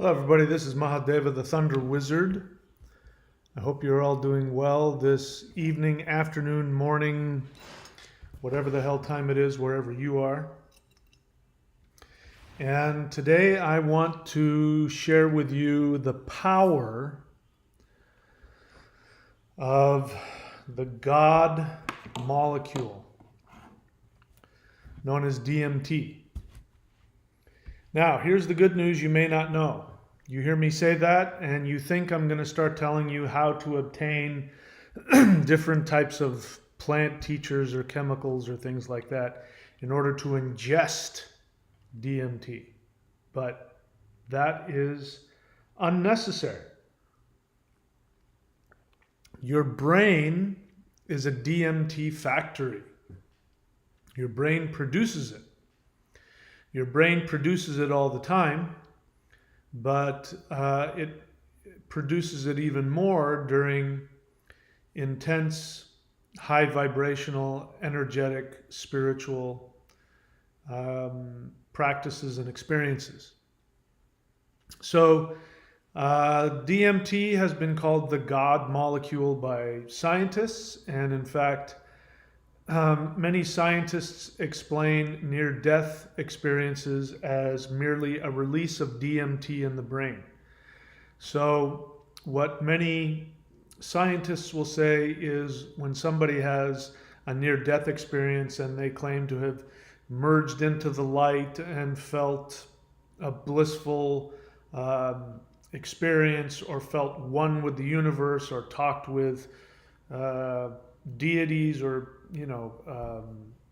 Hello, everybody. This is Mahadeva, the Thunder Wizard. I hope you're all doing well this evening, afternoon, morning, whatever the hell time it is, wherever you are. And today I want to share with you the power of the God molecule, known as DMT. Now, here's the good news you may not know. You hear me say that, and you think I'm going to start telling you how to obtain different types of plant teachers or chemicals or things like that in order to ingest DMT. But that is unnecessary. Your brain is a DMT factory. Your brain produces it. Your brain produces it all the time, but it produces it even more during intense, high vibrational, energetic, spiritual practices and experiences. So DMT has been called the God molecule by scientists, and in fact, many scientists explain near-death experiences as merely a release of DMT in the brain. So what many scientists will say is when somebody has a near-death experience and they claim to have merged into the light and felt a blissful experience or felt one with the universe or talked with deities or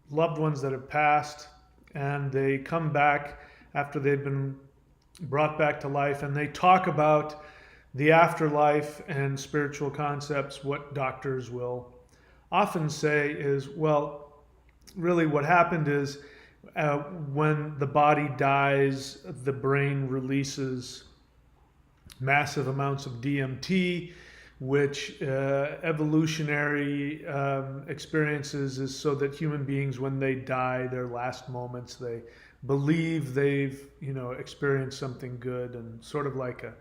loved ones that have passed, and they come back after they've been brought back to life and they talk about the afterlife and spiritual concepts. What doctors will often say is, well, really what happened is when the body dies, the brain releases massive amounts of DMT, which evolutionary experiences is so that human beings, when they die, their last moments, they believe they've experienced something good, and sort of like a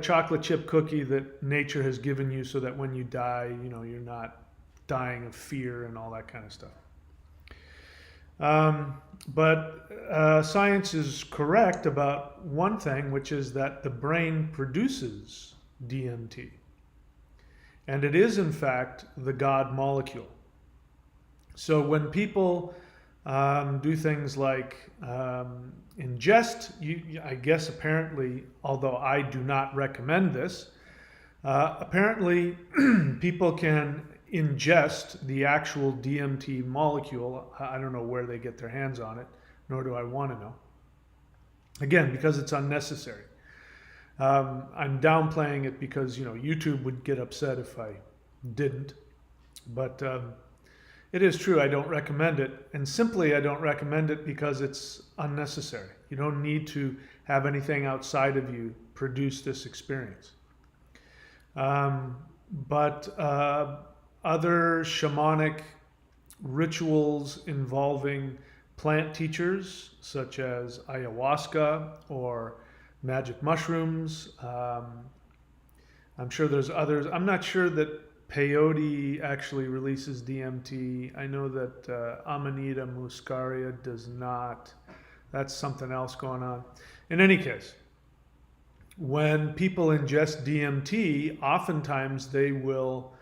chocolate chip cookie that nature has given you, so that when you die, you're not dying of fear and all that kind of stuff. But science is correct about one thing, which is that the brain produces DMT. And it is, in fact, the God molecule. So when people do things like ingest, I guess apparently, although I do not recommend this, apparently people can ingest the actual DMT molecule. I don't know where they get their hands on it, nor do I want to know. Again, because it's unnecessary. I'm downplaying it because YouTube would get upset if I didn't, but it is true. I don't recommend it, and simply I don't recommend it because it's unnecessary. You don't need to have anything outside of you produce this experience. But other shamanic rituals involving plant teachers, such as ayahuasca or magic mushrooms. I'm sure there's others. I'm not sure that peyote actually releases DMT. I know that Amanita muscaria does not. That's something else going on. In any case, when people ingest DMT, oftentimes they will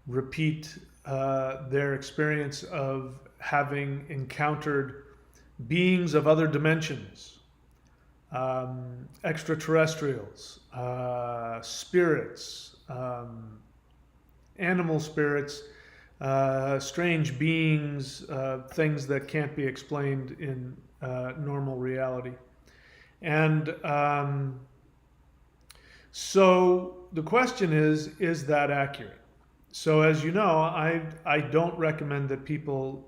repeat their experience of having encountered beings of other dimensions. Extraterrestrials, spirits, animal spirits, strange beings, things that can't be explained in normal reality. And so the question is that accurate? So as you know, I don't recommend that people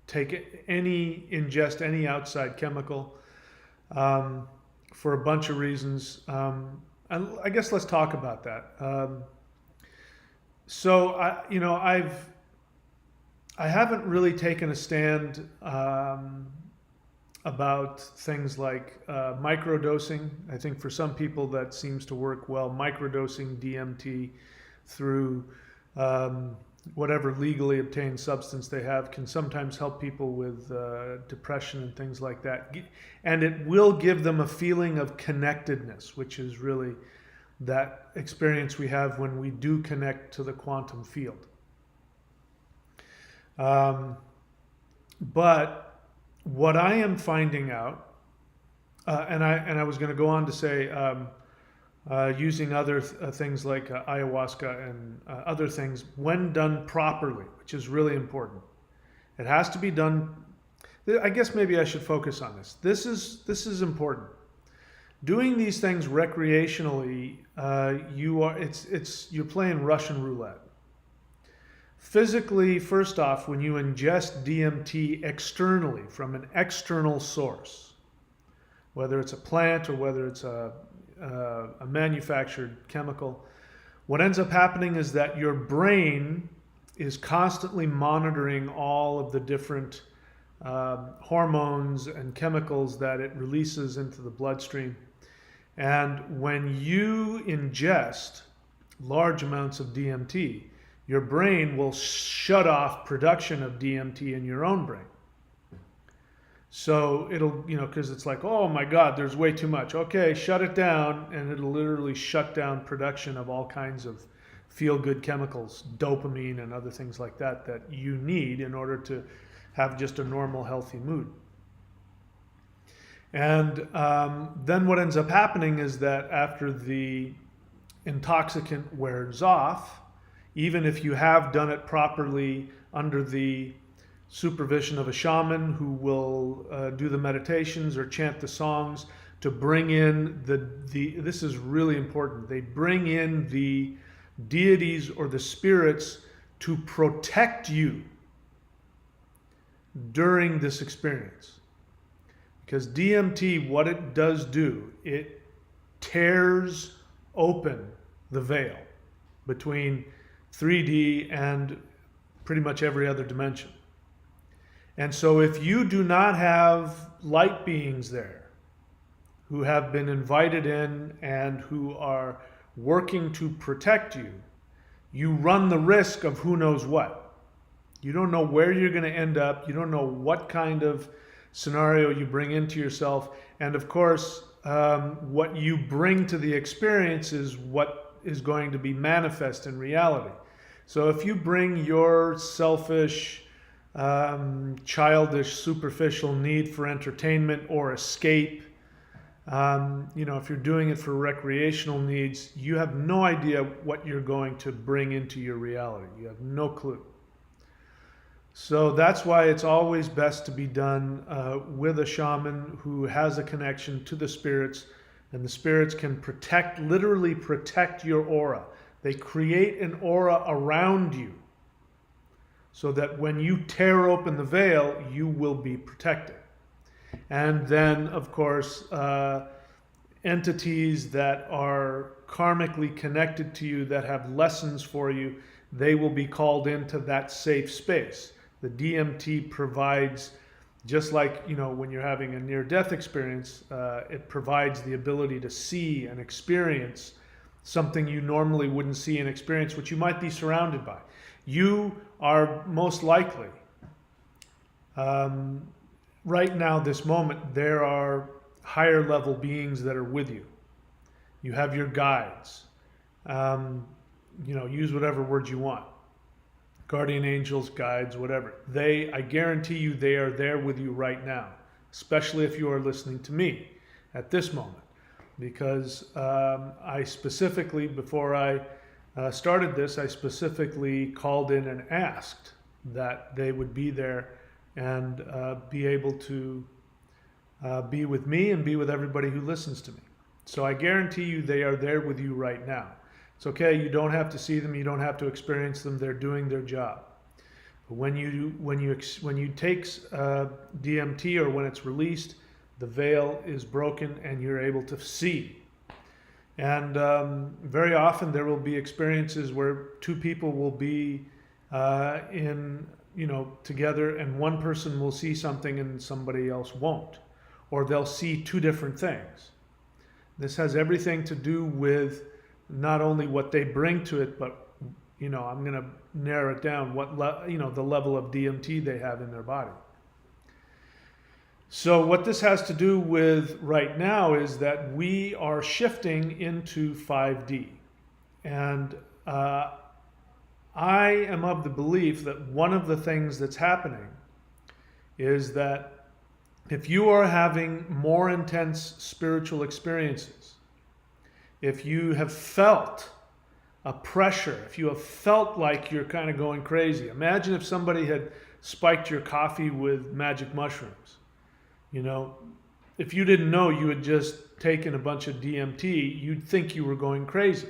ingest any outside chemical. For a bunch of reasons, and I guess let's talk about that. So I haven't really taken a stand about things like microdosing. I think for some people that seems to work well. Microdosing DMT through whatever legally obtained substance they have can sometimes help people with depression and things like that. And it will give them a feeling of connectedness, which is really that experience we have when we do connect to the quantum field. But what I am finding out, and I was going to go on to say, using other things like ayahuasca and other things, when done properly, which is really important. It has to be done. I guess maybe I should focus on this. This is important. Doing these things recreationally, you're playing Russian roulette. Physically, first off, when you ingest DMT externally from an external source, whether it's a plant or whether it's a manufactured chemical, what ends up happening is that your brain is constantly monitoring all of the different hormones and chemicals that it releases into the bloodstream. And when you ingest large amounts of DMT, your brain will shut off production of DMT in your own brain. So it'll, because it's like, oh my God, there's way too much. Okay, shut it down, and it'll literally shut down production of all kinds of feel-good chemicals, dopamine and other things like that, that you need in order to have just a normal, healthy mood. And then what ends up happening is that after the intoxicant wears off, even if you have done it properly under the supervision of a shaman who will do the meditations or chant the songs to bring in this is really important, they bring in the deities or the spirits to protect you during this experience. Because DMT, what it does do, it tears open the veil between 3D and pretty much every other dimension. And so if you do not have light beings there who have been invited in and who are working to protect you, you run the risk of who knows what. You don't know where you're going to end up. You don't know what kind of scenario you bring into yourself. And of course, what you bring to the experience is what is going to be manifest in reality. So if you bring your selfish, childish, superficial need for entertainment or escape, if you're doing it for recreational needs, you have no idea what you're going to bring into your reality. You have no clue. So that's why it's always best to be done with a shaman who has a connection to the spirits, and the spirits can literally protect your aura. They create an aura around you so that when you tear open the veil, you will be protected. And then, of course, entities that are karmically connected to you, that have lessons for you, they will be called into that safe space. The DMT provides, just like when you're having a near-death experience, it provides the ability to see and experience something you normally wouldn't see and experience, which you might be surrounded by. You are most likely, right now, this moment, there are higher level beings that are with you. You have your guides. Use whatever words you want. Guardian angels, guides, whatever. I guarantee you, they are there with you right now, especially if you are listening to me at this moment. Because I specifically, before I started this, I specifically called in and asked that they would be there and be able to be with me and be with everybody who listens to me. So I guarantee you they are there with you right now. It's okay, you don't have to see them, you don't have to experience them, they're doing their job. But when you take DMT, or when it's released, the veil is broken and you're able to see. And very often there will be experiences where two people will be together, and one person will see something and somebody else won't. or they'll see two different things. This has everything to do with not only what they bring to it, but I'm going to narrow it down, the level of DMT they have in their body. So what this has to do with right now is that we are shifting into 5D. And I am of the belief that one of the things that's happening is that if you are having more intense spiritual experiences, if you have felt a pressure, if you have felt like you're kind of going crazy, imagine if somebody had spiked your coffee with magic mushrooms. If you didn't know you had just taken a bunch of DMT, you'd think you were going crazy.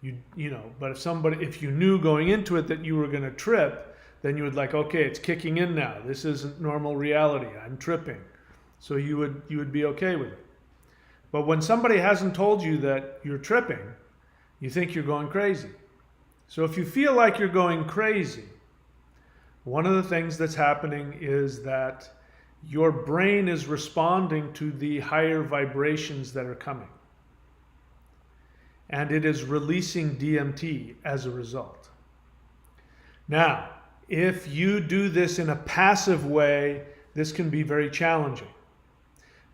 But if you knew going into it that you were going to trip, then you would okay, it's kicking in now. This isn't normal reality. I'm tripping. So you would be okay with it. But when somebody hasn't told you that you're tripping, you think you're going crazy. So if you feel like you're going crazy, one of the things that's happening is that your brain is responding to the higher vibrations that are coming. And it is releasing DMT as a result. Now, if you do this in a passive way, this can be very challenging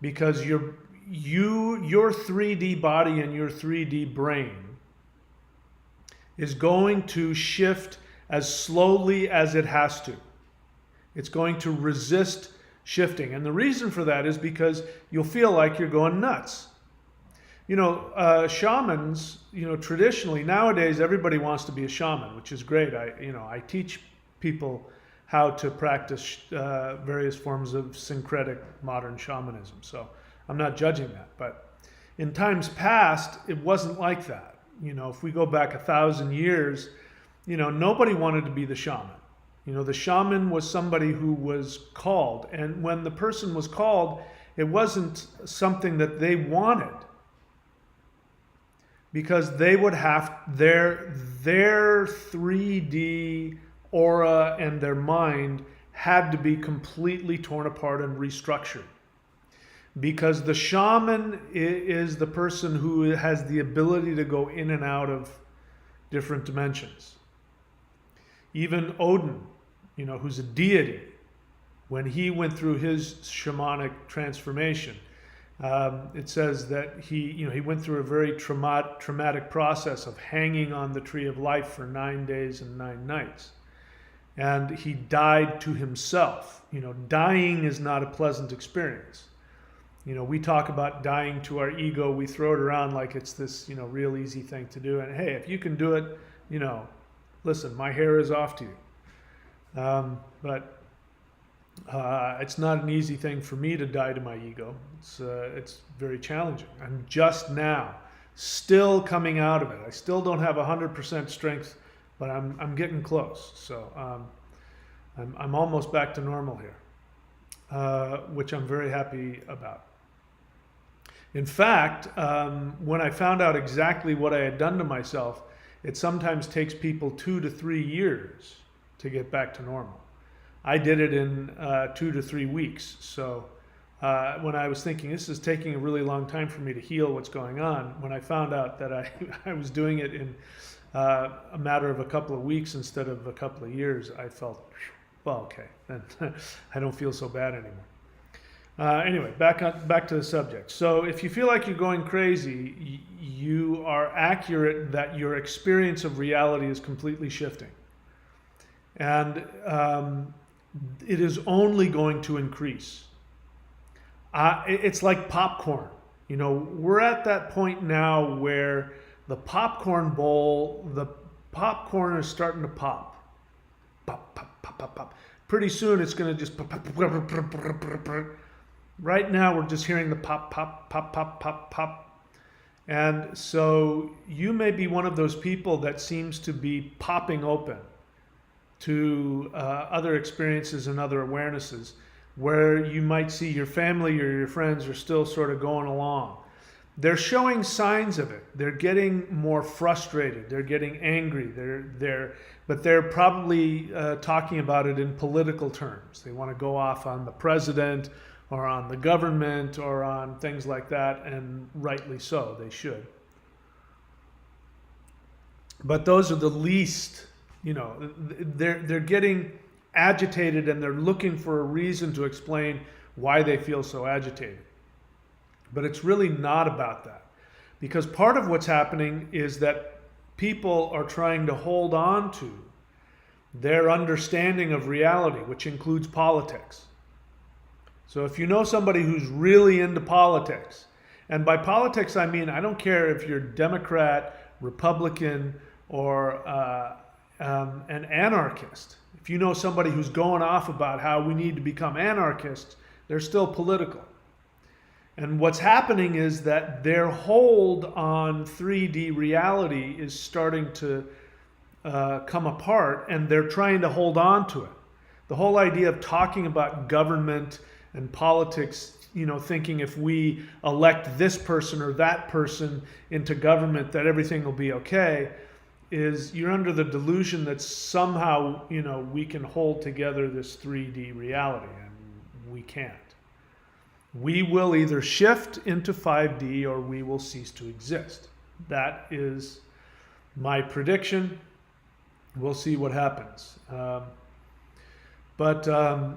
because your 3D body and your 3D brain is going to shift as slowly as it has to. It's going to resist shifting. And the reason for that is because you'll feel like you're going nuts. Shamans, traditionally nowadays everybody wants to be a shaman, which is great. I teach people how to practice various forms of syncretic modern shamanism. So I'm not judging that, but in times past, it wasn't like that. If we go back 1,000 years, nobody wanted to be the shaman. The shaman was somebody who was called, and when the person was called, it wasn't something that they wanted, because they would have their 3D aura and their mind had to be completely torn apart and restructured. Because the shaman is the person who has the ability to go in and out of different dimensions. Even Odin, who's a deity, when he went through his shamanic transformation, it says that he went through a very traumatic process of hanging on the tree of life for 9 days and 9 nights. And he died to himself. Dying is not a pleasant experience. We talk about dying to our ego. We throw it around like it's this, real easy thing to do. And hey, if you can do it, listen, my hair is off to you. But it's not an easy thing for me to die to my ego. It's very challenging. I'm just now still coming out of it. I still don't have 100% strength, but I'm getting close. So I'm almost back to normal here, which I'm very happy about. In fact, when I found out exactly what I had done to myself, it sometimes takes people 2 to 3 years to get back to normal. I did it in 2 to 3 weeks. So when I was thinking this is taking a really long time for me to heal what's going on, when I found out that I was doing it in a matter of a couple of weeks instead of a couple of years, I felt, well, okay, then I don't feel so bad anymore. Anyway, back to the subject. So if you feel like you're going crazy, you are accurate that your experience of reality is completely shifting. And it is only going to increase. It's like popcorn. We're at that point now where the popcorn bowl, the popcorn is starting to pop. Pop, pop, pop, pop, pop. Pretty soon it's going to just pop, pop, pop, pop, pop, pop, pop. Right now we're just hearing the pop, pop, pop, pop, pop, pop. And so you may be one of those people that seems to be popping open to other experiences and other awarenesses, where you might see your family or your friends are still sort of going along. They're showing signs of it. They're getting more frustrated. They're getting angry. But they're probably talking about it in political terms. They want to go off on the president or on the government or on things like that, and rightly so, they should. But those are the least, they're getting agitated and they're looking for a reason to explain why they feel so agitated. But it's really not about that. Because part of what's happening is that people are trying to hold on to their understanding of reality, which includes politics. So if you know somebody who's really into politics, and by politics I mean, I don't care if you're Democrat, Republican, or an anarchist. If you know somebody who's going off about how we need to become anarchists, they're still political. And what's happening is that their hold on 3D reality is starting to come apart, and they're trying to hold on to it. The whole idea of talking about government and politics, thinking if we elect this person or that person into government that everything will be okay, is you're under the delusion that somehow, we can hold together this 3D reality, and we can't. We will either shift into 5D or we will cease to exist. That is my prediction. We'll see what happens. But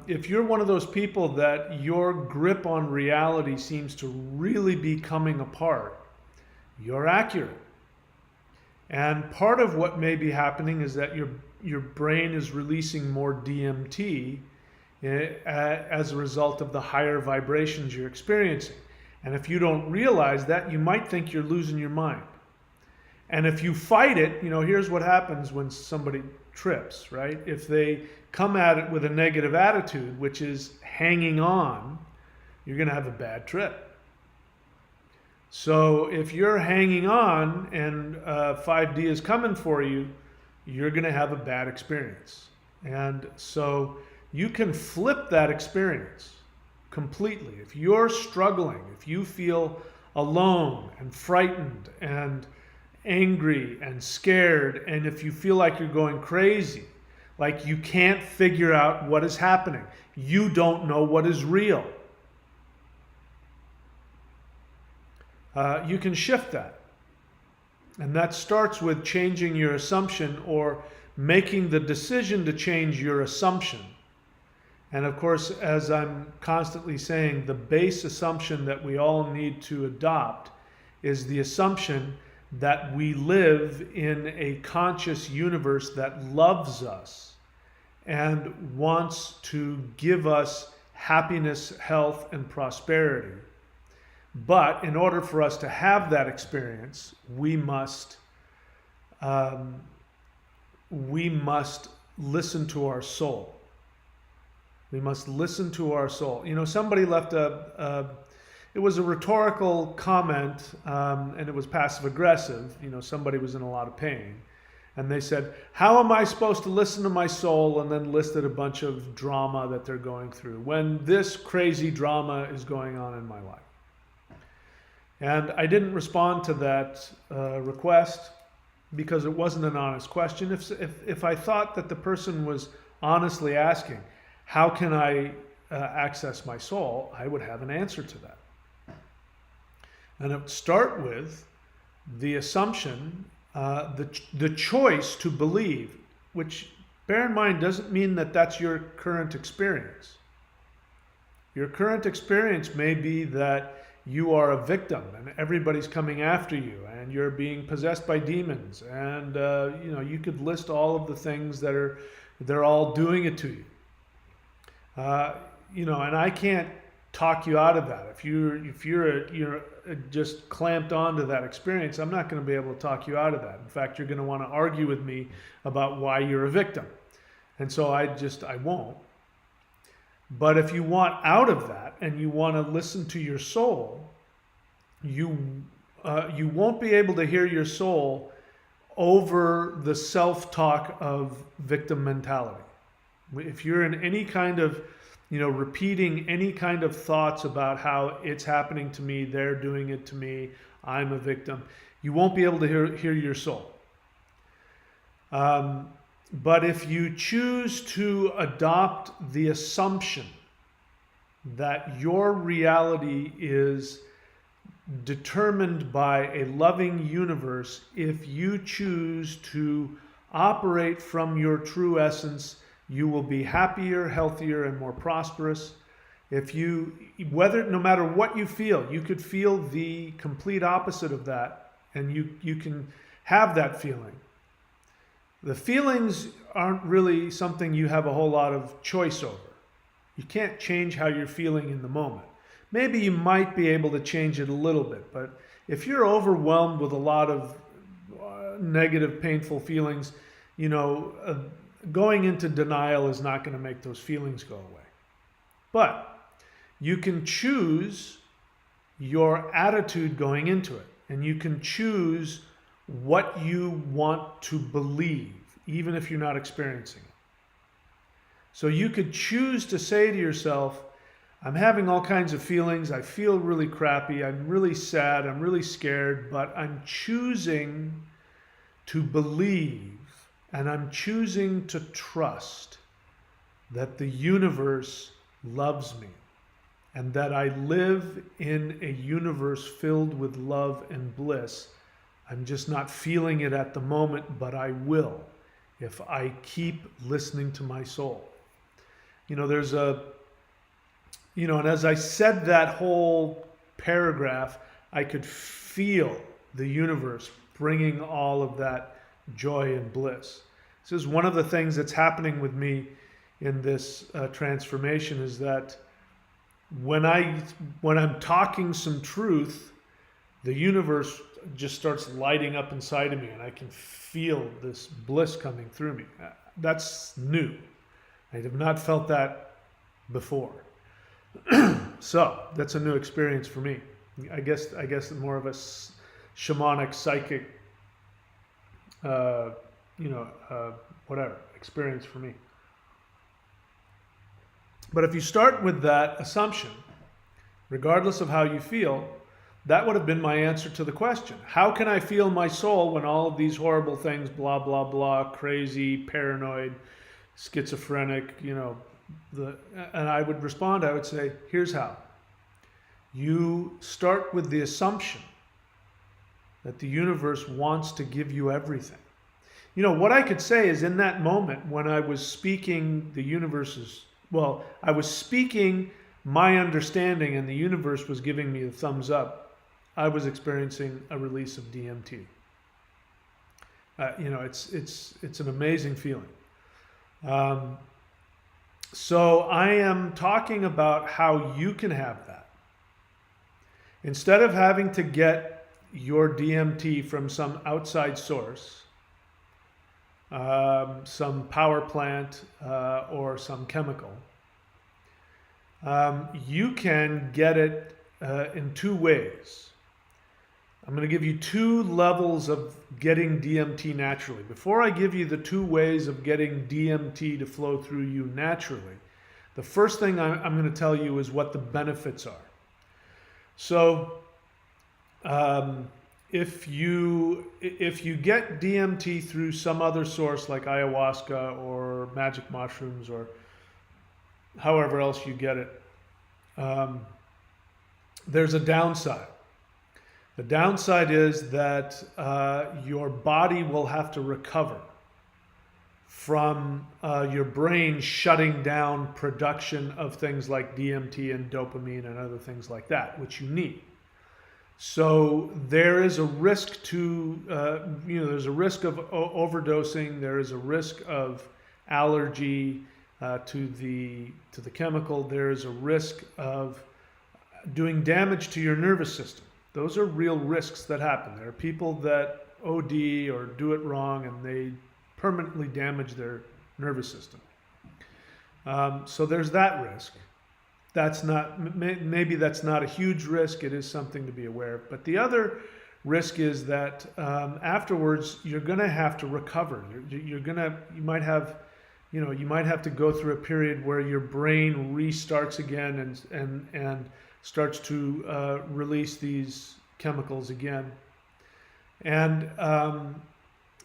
if you're one of those people that your grip on reality seems to really be coming apart, you're accurate. And part of what may be happening is that your brain is releasing more DMT as a result of the higher vibrations you're experiencing. And if you don't realize that, you might think you're losing your mind. And if you fight it, here's what happens when somebody trips, right? If they come at it with a negative attitude, which is hanging on, you're going to have a bad trip. So if you're hanging on and 5D is coming for you, you're going to have a bad experience. And so you can flip that experience completely. If you're struggling, if you feel alone and frightened and angry and scared, and if you feel like you're going crazy, like you can't figure out what is happening, you don't know what is real, you can shift that. And that starts with changing your assumption or making the decision to change your assumption. And of course, as I'm constantly saying, the base assumption that we all need to adopt is the assumption that we live in a conscious universe that loves us and wants to give us happiness, health, and prosperity. But in order for us to have that experience, we must listen to our soul. We must listen to our soul. Somebody left it was a rhetorical comment, and it was passive aggressive. Somebody was in a lot of pain. And they said, how am I supposed to listen to my soul? And then listed a bunch of drama that they're going through when this crazy drama is going on in my life. And I didn't respond to that request because it wasn't an honest question. If I thought that the person was honestly asking, how can I access my soul, I would have an answer to that. And it would start with the assumption, the choice to believe, which, bear in mind, doesn't mean that that's your current experience. Your current experience may be that you are a victim and everybody's coming after you and you're being possessed by demons, and you could list all of the things that they're all doing it to you. And I can't talk you out of that. If you're just clamped onto that experience, I'm not going to be able to talk you out of that. In fact, you're going to want to argue with me about why you're a victim. And so I won't. But if you want out of that and you want to listen to your soul, you won't be able to hear your soul over the self-talk of victim mentality. If you're in any kind of, repeating any kind of thoughts about how it's happening to me, they're doing it to me, I'm a victim, you won't be able to hear your soul. But if you choose to adopt the assumption that your reality is determined by a loving universe if you choose to operate from your true essence. You will be happier, healthier, and more prosperous. If you, no matter what you feel, you could feel the complete opposite of that, and you can have that feeling. The feelings aren't really something you have a whole lot of choice over. You can't change how you're feeling in the moment. Maybe you might be able to change it a little bit, but if you're overwhelmed with a lot of negative, painful feelings, going into denial is not going to make those feelings go away. But you can choose your attitude going into it, and you can choose what you want to believe, even if you're not experiencing it. So you could choose to say to yourself, I'm having all kinds of feelings. I feel really crappy. I'm really sad. I'm really scared, but I'm choosing to believe, and I'm choosing to trust that the universe loves me, and that I live in a universe filled with love and bliss. I'm just not feeling it at the moment, but I will if I keep listening to my soul. There's and as I said that whole paragraph, I could feel the universe bringing all of that joy and bliss. This is one of the things that's happening with me in this transformation, is that when I'm talking some truth, the universe just starts lighting up inside of me, and I can feel this bliss coming through me. That's new. I have not felt that before. So that's a new experience for me. I guess more of a shamanic, psychic, whatever experience for me. But if you start with that assumption, regardless of how you feel, that would have been my answer to the question. How can I feel my soul when all of these horrible things, blah, blah, blah, crazy, paranoid, schizophrenic, and I would respond, I would say, here's how. You start with the assumption that the universe wants to give you everything. What I could say is, in that moment when I was speaking I was speaking my understanding and the universe was giving me the thumbs up, I was experiencing a release of DMT. It's an amazing feeling. So I am talking about how you can have that. Instead of having to get your DMT from some outside source, some power plant or some chemical, you can get it in two ways. I'm going to give you two levels of getting DMT naturally. Before I give you the two ways of getting DMT to flow through you naturally, the first thing I'm going to tell you is what the benefits are. So if you get DMT through some other source like ayahuasca or magic mushrooms or however else you get it, there's a downside. The downside is that your body will have to recover from your brain shutting down production of things like DMT and dopamine and other things like that, which you need. So there is a risk to, there's a risk of overdosing. There is a risk of allergy to the chemical. There is a risk of doing damage to your nervous system. Those are real risks that happen. There are people that OD or do it wrong and they permanently damage their nervous system. So there's that risk. Maybe that's not a huge risk. It is something to be aware of. But the other risk is that afterwards you're going to have to recover. You might have to go through a period where your brain restarts again and starts to release these chemicals again. And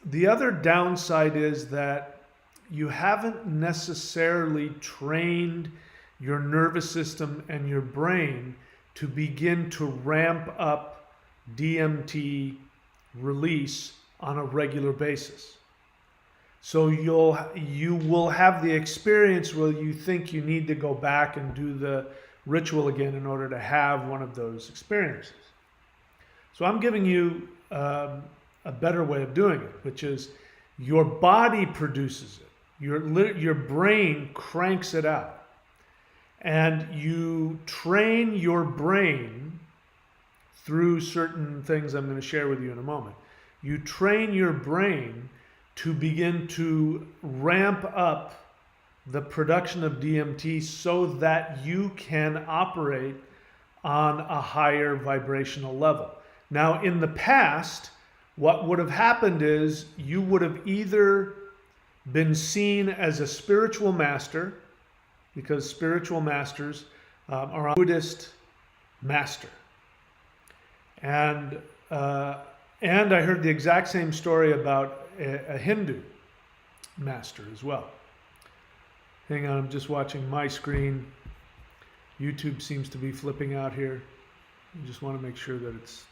the other downside is that you haven't necessarily trained your nervous system and your brain to begin to ramp up DMT release on a regular basis. So you will have the experience where you think you need to go back and do the ritual again in order to have one of those experiences. So I'm giving you a better way of doing it, which is your body produces it. Your brain cranks it out. And you train your brain through certain things I'm going to share with you in a moment. You train your brain to begin to ramp up the production of DMT so that you can operate on a higher vibrational level. Now, in the past, what would have happened is you would have either been seen as a spiritual master, because spiritual masters are a Buddhist master. And I heard the exact same story about a Hindu master as well. Hang on, I'm just watching my screen. YouTube seems to be flipping out here. I just want to make sure that it's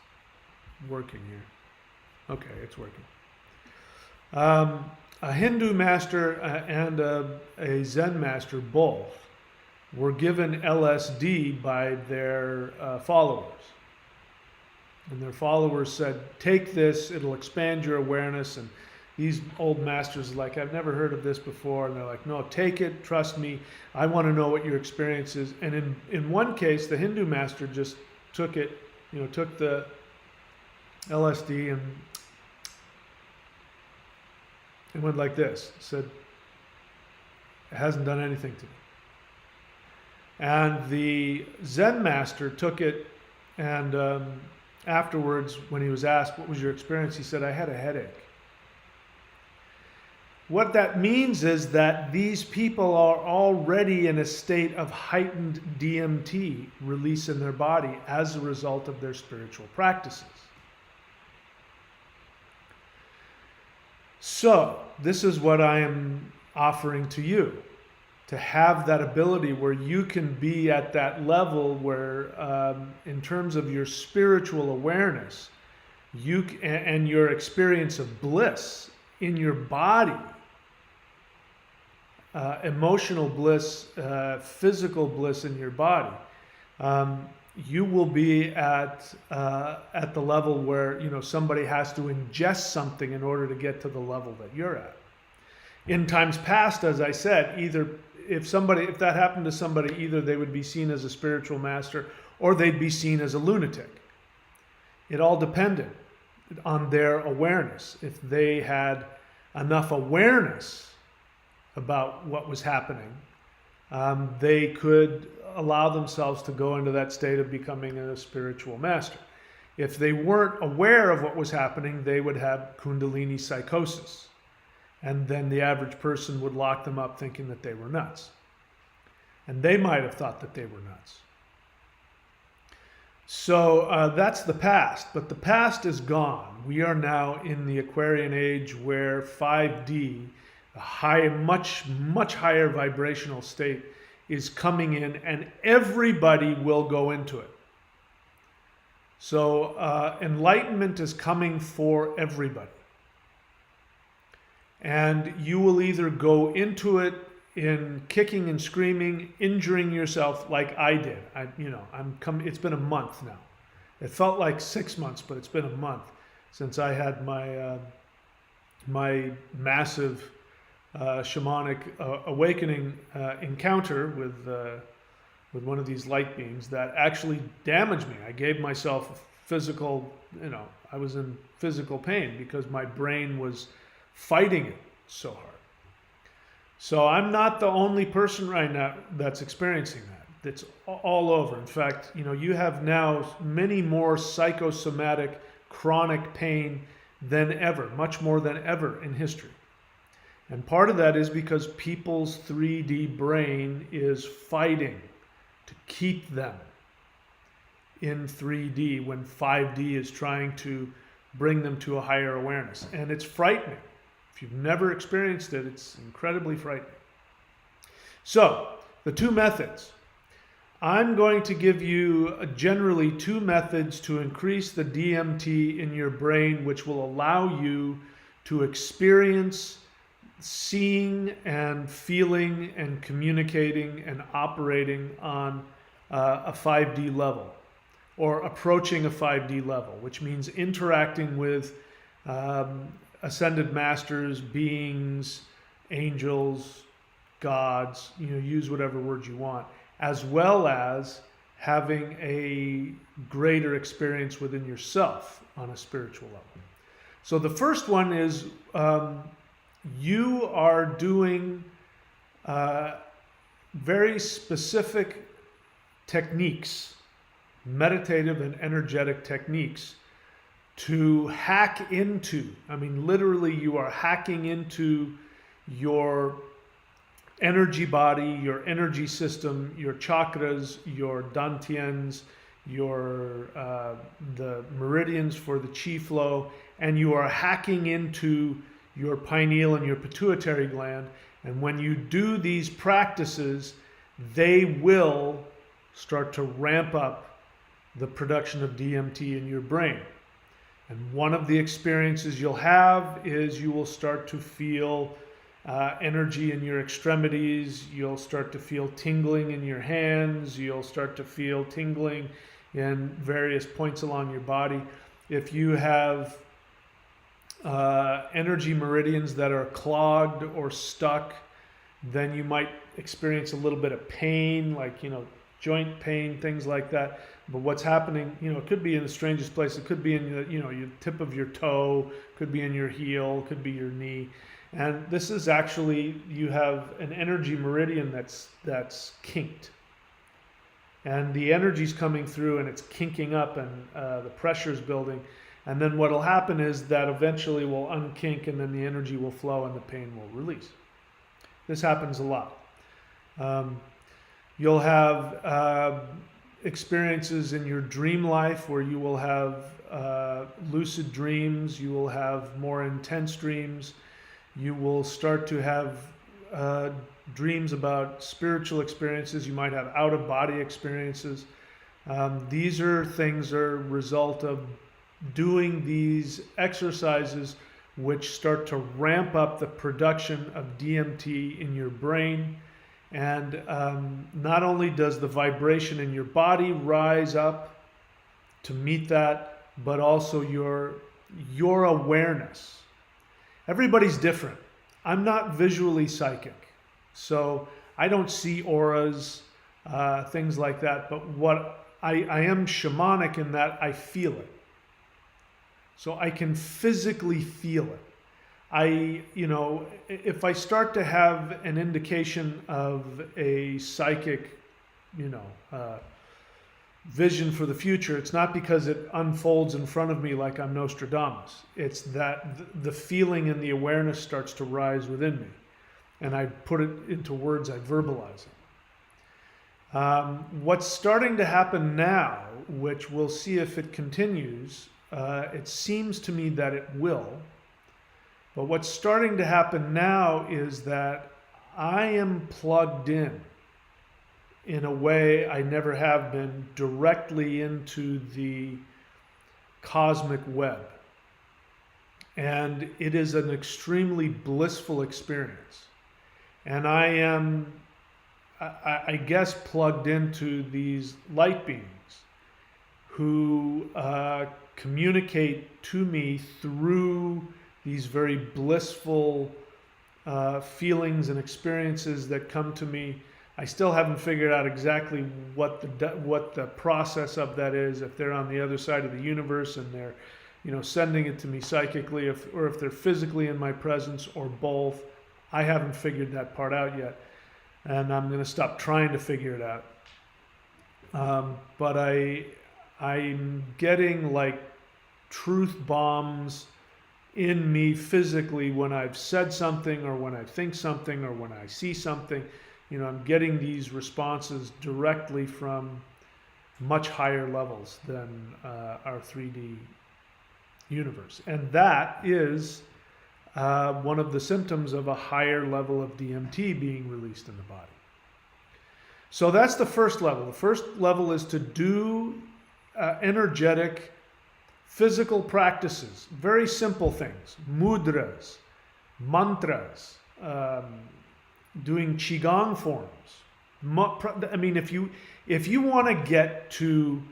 working here. Okay, it's working. A Hindu master and a Zen master both were given LSD by their followers. And their followers said, take this, it'll expand your awareness. And these old masters are like, I've never heard of this before. And they're like, no, take it, trust me. I want to know what your experience is. And in one case, the Hindu master just took it, took the LSD and it went like this. Said, it hasn't done anything to me. And the Zen master took it, and afterwards, when he was asked, what was your experience? He said, I had a headache. What that means is that these people are already in a state of heightened DMT release in their body as a result of their spiritual practices. So, this is what I am offering to you, to have that ability where you can be at that level where, in terms of your spiritual awareness, and your experience of bliss in your body, emotional bliss, physical bliss in your body, you will be at the level where somebody has to ingest something in order to get to the level that you're at. In times past, as I said, either if that happened to somebody, either they would be seen as a spiritual master or they'd be seen as a lunatic. It all depended on their awareness. If they had enough awareness about what was happening, they could allow themselves to go into that state of becoming a spiritual master. If they weren't aware of what was happening, they would have Kundalini psychosis. And then the average person would lock them up thinking that they were nuts. And they might have thought that they were nuts. So that's the past, but the past is gone. We are now in the Aquarian Age where 5D, a much higher vibrational state, is coming in, and everybody will go into it. So enlightenment is coming for everybody. And you will either go into it in kicking and screaming, injuring yourself like I did. It's been a month now. It felt like 6 months, but it's been a month since I had my massive shamanic awakening encounter with one of these light beings that actually damaged me. I gave myself physical, I was in physical pain because my brain was fighting it so hard. So I'm not the only person right now that's experiencing that. It's all over. In fact, you have now many more psychosomatic chronic pain than ever, much more than ever in history. And part of that is because people's 3D brain is fighting to keep them in 3D when 5D is trying to bring them to a higher awareness. And it's frightening. If you've never experienced it, it's incredibly frightening. So, the two methods. I'm going to give you generally two methods to increase the DMT in your brain, which will allow you to experience seeing and feeling and communicating and operating on a 5D level, or approaching a 5D level, which means interacting with ascended masters, beings, angels, gods, use whatever words you want, as well as having a greater experience within yourself on a spiritual level. So the first one is you are doing very specific techniques, meditative and energetic techniques, to hack into, literally you are hacking into your energy body, your energy system, your chakras, your dantians, the meridians for the chi flow, and you are hacking into your pineal and your pituitary gland. And when you do these practices, they will start to ramp up the production of DMT in your brain. And one of the experiences you'll have is you will start to feel energy in your extremities. You'll start to feel tingling in your hands. You'll start to feel tingling in various points along your body. If you have energy meridians that are clogged or stuck, then you might experience a little bit of pain, like, joint pain, things like that. But what's happening, it could be in the strangest place. It could be in the, your tip of your toe, could be in your heel, could be your knee. And this is actually, you have an energy meridian that's kinked. And the energy's coming through and it's kinking up, and the pressure's building. And then what'll happen is that eventually will unkink, and then the energy will flow and the pain will release. This happens a lot. You'll have experiences in your dream life where you will have lucid dreams. You will have more intense dreams. You will start to have dreams about spiritual experiences. You might have out-of-body experiences. These are things are a result of doing these exercises, which start to ramp up the production of DMT in your brain. And not only does the vibration in your body rise up to meet that, but also your awareness. Everybody's different. I'm not visually psychic, so I don't see auras, things like that. But what I am shamanic in that I feel it. So I can physically feel it. If I start to have an indication of a psychic, vision for the future, it's not because it unfolds in front of me like I'm Nostradamus. It's that the feeling and the awareness starts to rise within me. And I put it into words, I verbalize it. What's starting to happen now, which we'll see if it continues, it seems to me that it will. But what's starting to happen now is that I am plugged in a way I never have been, directly into the cosmic web. And it is an extremely blissful experience. And I am, I guess, plugged into these light beings who communicate to me through these very blissful feelings and experiences that come to me. I still haven't figured out exactly what the process of that is, if they're on the other side of the universe and they're sending it to me psychically, or if they're physically in my presence, or both. I haven't figured that part out yet, and I'm going to stop trying to figure it out. But I'm getting like truth bombs in me physically when I've said something, or when I think something, or when I see something. I'm getting these responses directly from much higher levels than our 3D universe. And that is one of the symptoms of a higher level of DMT being released in the body. So that's the first level. The first level is to do energetic, physical practices, very simple things, mudras, mantras, doing qigong forms. I mean, if you want to get to,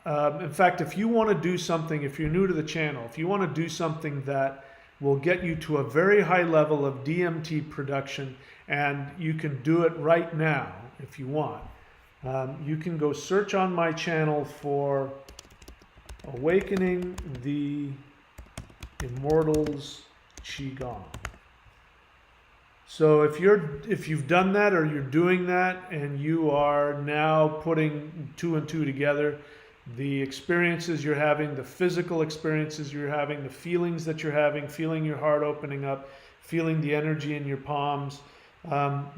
in fact, if you want to do something, if you're new to the channel, if you want to do something that will get you to a very high level of DMT production, and you can do it right now if you want, you can go search on my channel for Awakening the Immortals Qigong. So if you've done that, or you're doing that, and you are now putting two and two together, the experiences you're having, the physical experiences you're having, the feelings that you're having, feeling your heart opening up, feeling the energy in your palms,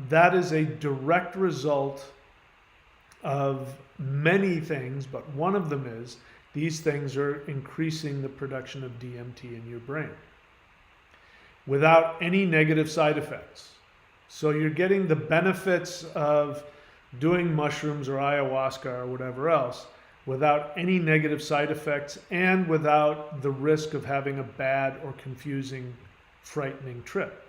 that is a direct result of many things, but one of them is these things are increasing the production of DMT in your brain without any negative side effects. So you're getting the benefits of doing mushrooms or ayahuasca or whatever else without any negative side effects, and without the risk of having a bad or confusing, frightening trip.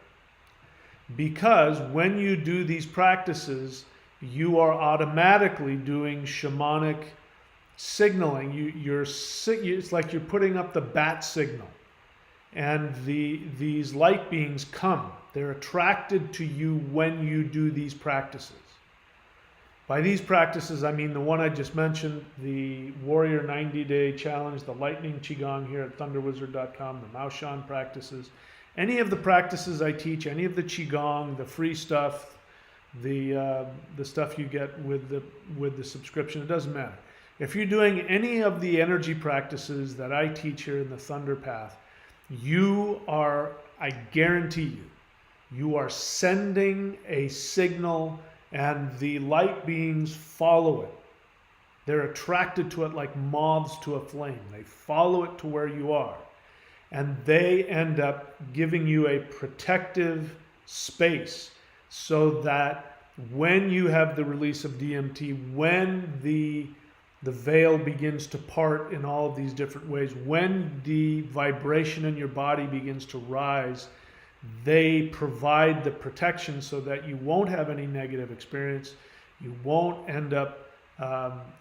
Because when you do these practices, you are automatically doing shamanic signaling. It's like you're putting up the bat signal, and these light beings come. They're attracted to you when you do these practices. By these practices, I mean the one I just mentioned, the Warrior 90-Day Challenge, the Lightning Qigong here at thunderwizard.com, the Maoshan practices, any of the practices I teach, any of the Qigong, the free stuff, the stuff you get with the subscription, it doesn't matter. If you're doing any of the energy practices that I teach here in the Thunder Path, you are, I guarantee you are sending a signal, and the light beings follow it. They're attracted to it like moths to a flame. They follow it to where you are. And they end up giving you a protective space, so that when you have the release of DMT, when the veil begins to part in all of these different ways, when the vibration in your body begins to rise, they provide the protection so that you won't have any negative experience. You won't end up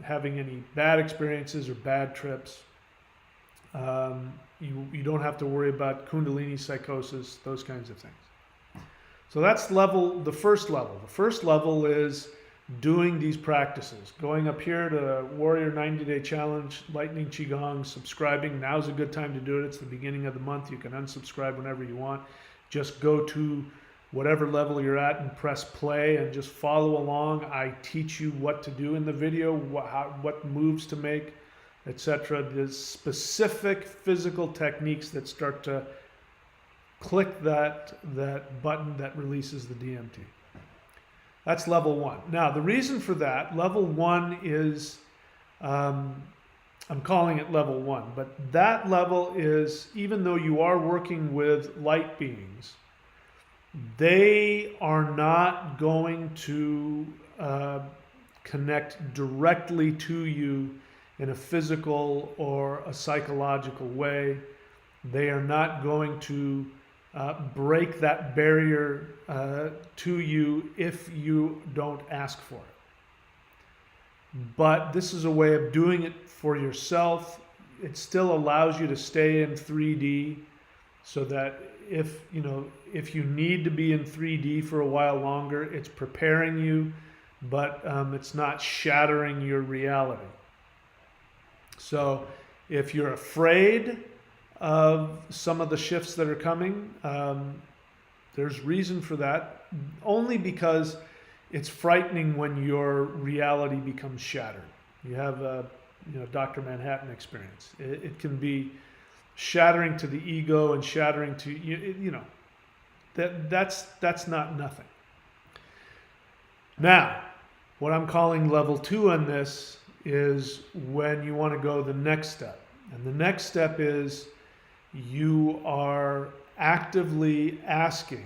having any bad experiences or bad trips. You don't have to worry about Kundalini psychosis, those kinds of things. So that's the first level. The first level is doing these practices. Going up here to Warrior 90-Day Challenge, Lightning Qigong, subscribing. Now's a good time to do it. It's the beginning of the month. You can unsubscribe whenever you want. Just go to whatever level you're at and press play and just follow along. I teach you what to do in the video, what moves to make, etc. There's specific physical techniques that start to click that button that releases the DMT. That's level one. Now, the reason for that, level one is, I'm calling it level one, but that level is, even though you are working with light beings, they are not going to connect directly to you in a physical or a psychological way. They are not going to break that barrier to you if you don't ask for it. But this is a way of doing it for yourself. It still allows you to stay in 3D, so that if you need to be in 3D for a while longer, it's preparing you, but it's not shattering your reality. So if you're afraid of some of the shifts that are coming, there's reason for that, only because it's frightening when your reality becomes shattered. You have a Dr. Manhattan experience. It can be shattering to the ego and shattering to that's not nothing. Now, what I'm calling level 2 on this is when you want to go the next step. And the next step is you are actively asking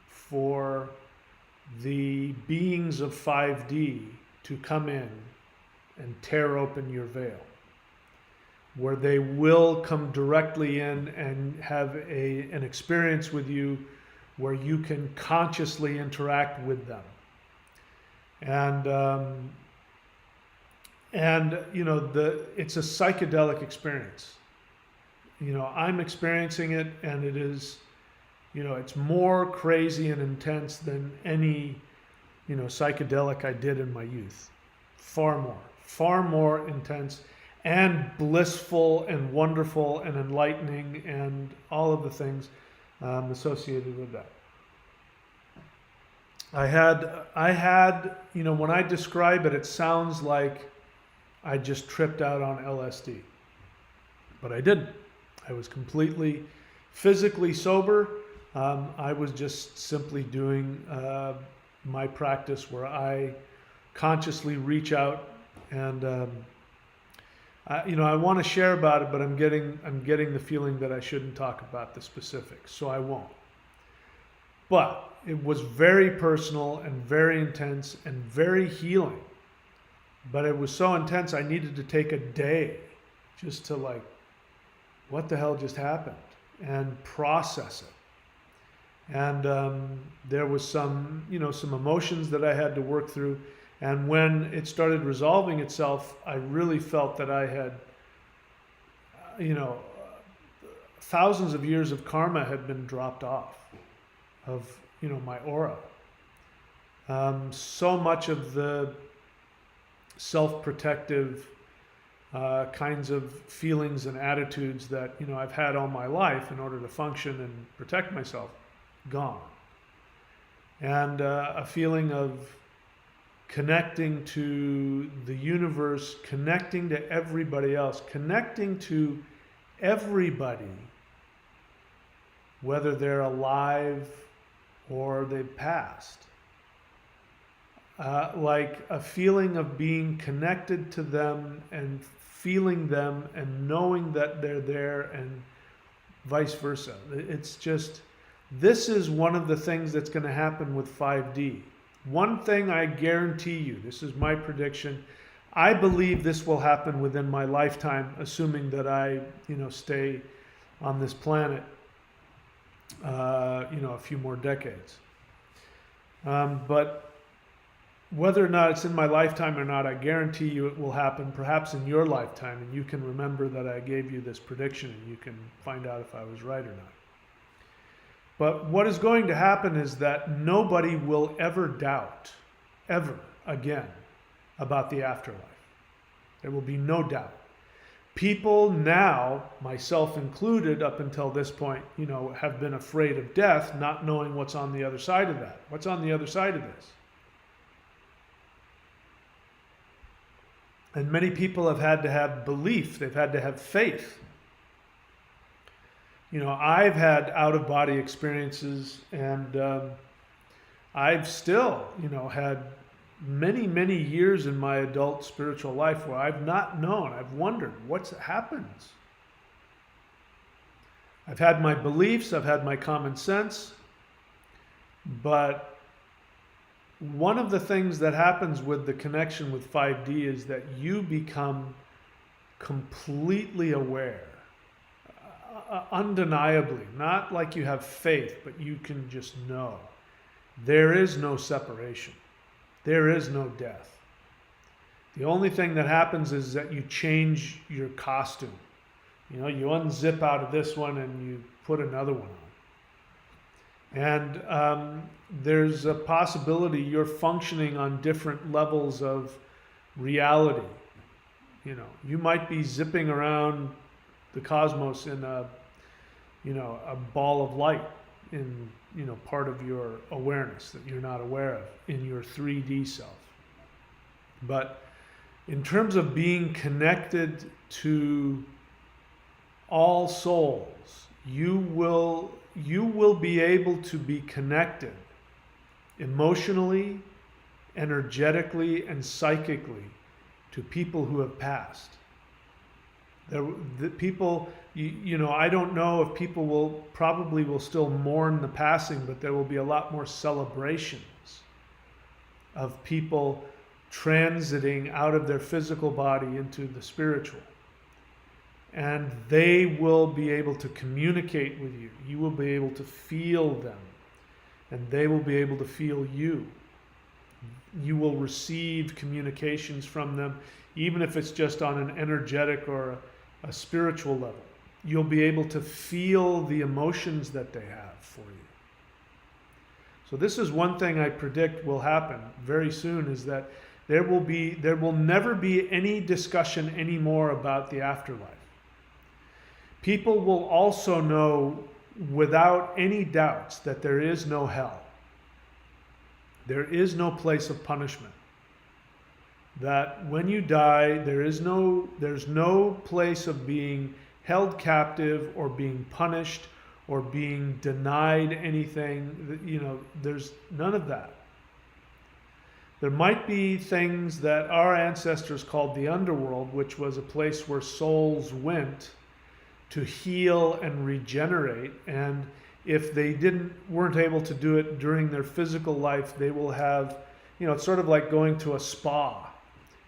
for the beings of 5D to come in and tear open your veil, where they will come directly in and have an experience with you where you can consciously interact with them. And you know, it's a psychedelic experience. You know, I'm experiencing it, and it is, you know, it's more crazy and intense than any, you know, psychedelic I did in my youth. Far more intense and blissful and wonderful and enlightening and all of the things associated with that. I had, you know, when I describe it, it sounds like I just tripped out on LSD, but I didn't. I was completely physically sober. I was just simply doing my practice where I consciously reach out and you know, I want to share about it, but I'm getting the feeling that I shouldn't talk about the specifics, so I won't. But it was very personal and very intense and very healing. But it was so intense, I needed to take a day just to, like, what the hell just happened, and process it. And there was some, you know, some emotions that I had to work through. And when it started resolving itself, I really felt that I had, you know, thousands of years of karma had been dropped off of, you know, my aura. So much of the self-protective kinds of feelings and attitudes that, you know, I've had all my life in order to function and protect myself, gone. And a feeling of connecting to the universe, connecting to everybody else, connecting to everybody, whether they're alive or they've passed. Like a feeling of being connected to them and feeling them and knowing that they're there, and vice versa. It's just, this is one of the things that's going to happen with 5D. One thing I guarantee you, this is my prediction, I believe this will happen within my lifetime, assuming that I, you know, stay on this planet, you know, a few more decades. But whether or not it's in my lifetime or not, I guarantee you it will happen perhaps in your lifetime, and you can remember that I gave you this prediction, and you can find out if I was right or not. But what is going to happen is that nobody will ever doubt, ever again, about the afterlife. There will be no doubt. People now, myself included, up until this point, you know, have been afraid of death, not knowing what's on the other side of that. What's on the other side of this? And many people have had to have belief. They've had to have faith. You know, I've had out-of-body experiences, and I've still, you know, had many years in my adult spiritual life where I've not known. I've wondered what happens. I've had my beliefs, I've had my common sense, but one of the things that happens with the connection with 5D is that you become completely aware. Undeniably, not like you have faith, but you can just know. There is no separation. There is no death. The only thing that happens is that you change your costume. You know, you unzip out of this one and you put another one on. And there's a possibility you're functioning on different levels of reality. You know, you might be zipping around the cosmos in a, you know, a ball of light in, you know, part of your awareness that you're not aware of in your 3D self. But in terms of being connected to all souls, you will be able to be connected emotionally, energetically, and psychically to people who have passed. The people, you know, I don't know if people will still mourn the passing, but there will be a lot more celebrations of people transiting out of their physical body into the spiritual. And they will be able to communicate with you. You will be able to feel them. And they will be able to feel you. You will receive communications from them, even if it's just on an energetic or a spiritual level. You'll be able to feel the emotions that they have for you. So this is one thing I predict will happen very soon, is that there will never be any discussion anymore about the afterlife. People will also know without any doubts that there is no hell. There is no place of punishment. That when you die, there's no place of being held captive or being punished or being denied anything. You know, there's none of that. There might be things that our ancestors called the underworld, which was a place where souls went to heal and regenerate. And if they weren't able to do it during their physical life, they will have, you know, it's sort of like going to a spa.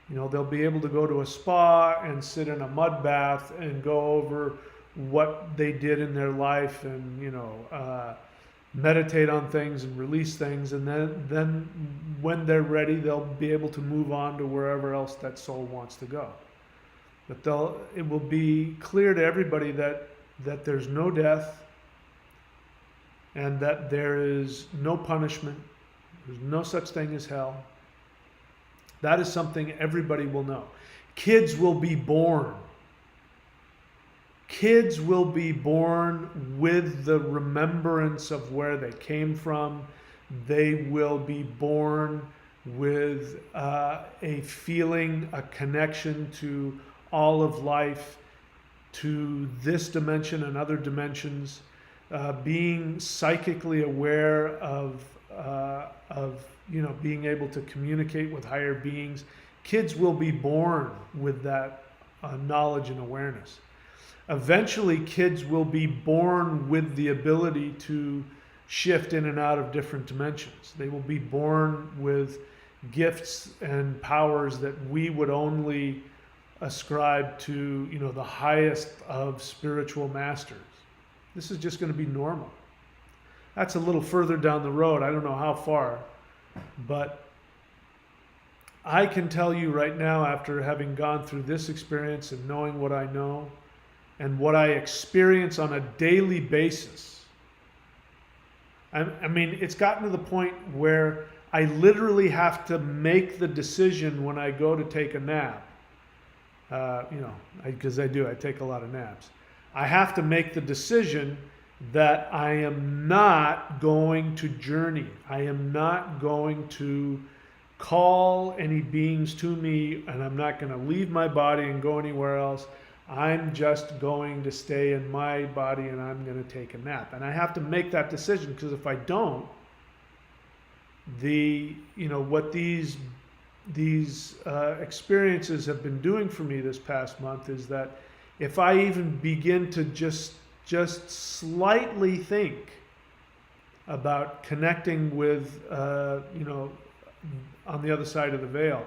You know, they'll be able to go to a spa and sit in a mud bath and go over what they did in their life and, you know, meditate on things and release things. And then when they're ready, they'll be able to move on to wherever else that soul wants to go. But it will be clear to everybody that there's no death and that there is no punishment. There's no such thing as hell. That is something everybody will know. Kids will be born. Kids will be born with the remembrance of where they came from. They will be born with a feeling, a connection to all of life, to this dimension and other dimensions, being psychically aware of you know, being able to communicate with higher beings. Kids will be born with that knowledge and awareness. Eventually, kids will be born with the ability to shift in and out of different dimensions. They will be born with gifts and powers that we would only ascribe to, you know, the highest of spiritual masters. This is just going to be normal. That's a little further down the road. I don't know how far, but I can tell you right now, after having gone through this experience and knowing what I know and what I experience on a daily basis, I mean, it's gotten to the point where I literally have to make the decision when I go to take a nap. You know, because I take a lot of naps. I have to make the decision that I am not going to journey. I am not going to call any beings to me, and I'm not going to leave my body and go anywhere else. I'm just going to stay in my body and I'm going to take a nap. And I have to make that decision, because if I don't, you know, what these experiences have been doing for me this past month is that if I even begin to just slightly think about connecting with, you know, on the other side of the veil,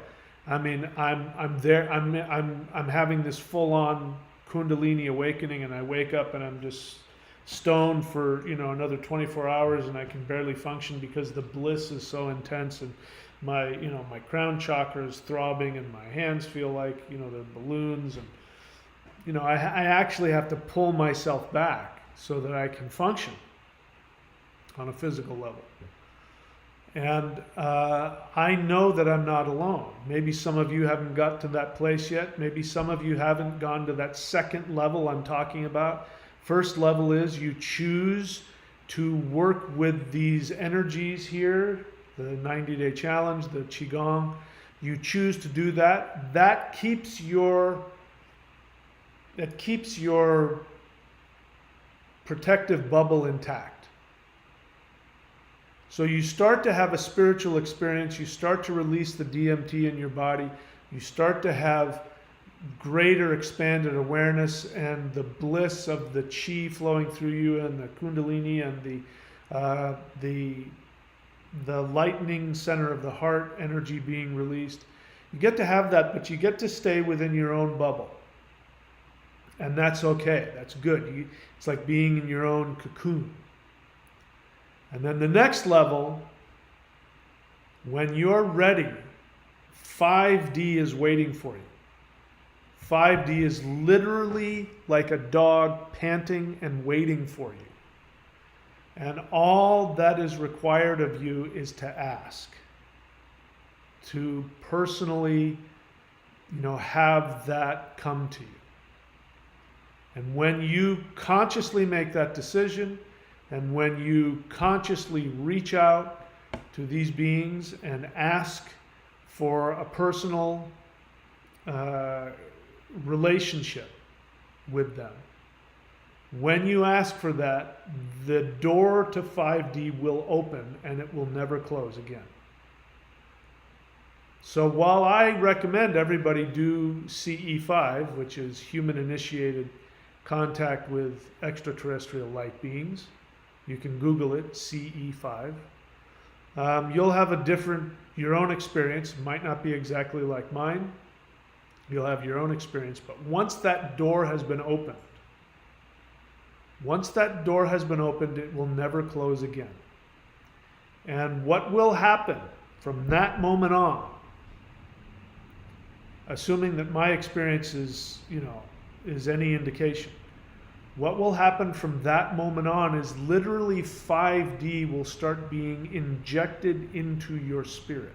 I mean, I'm there. I'm having this full-on Kundalini awakening, and I wake up and I'm just stoned for, you know, another 24 hours, and I can barely function because the bliss is so intense, and my crown chakra is throbbing, and my hands feel like, you know, they're balloons, and you know, I actually have to pull myself back so that I can function on a physical level. And I know that I'm not alone. Maybe some of you haven't got to that place yet. Maybe some of you haven't gone to that second level I'm talking about. First level is you choose to work with these energies here, the 90-day challenge, the Qigong. You choose to do that. That keeps your protective bubble intact. So you start to have a spiritual experience, you start to release the DMT in your body, you start to have greater expanded awareness and the bliss of the chi flowing through you and the Kundalini and the the lightning center of the heart energy being released. You get to have that, but you get to stay within your own bubble. And that's okay. That's good. It's like being in your own cocoon. And then the next level, when you're ready, 5D is waiting for you. 5D is literally like a dog panting and waiting for you. And all that is required of you is to ask. To personally, have that come to you. And when you consciously make that decision, and when you consciously reach out to these beings and ask for a personal relationship with them, when you ask for that, the door to 5D will open and it will never close again. So while I recommend everybody do CE5, which is human-initiated contact with extraterrestrial light beings, you can Google it, CE5. You'll have your own experience. It might not be exactly like mine. You'll have your own experience. But once that door has been opened, it will never close again. And what will happen from that moment on, assuming that my experience is any indication, what will happen from that moment on is literally 5D will start being injected into your spirit.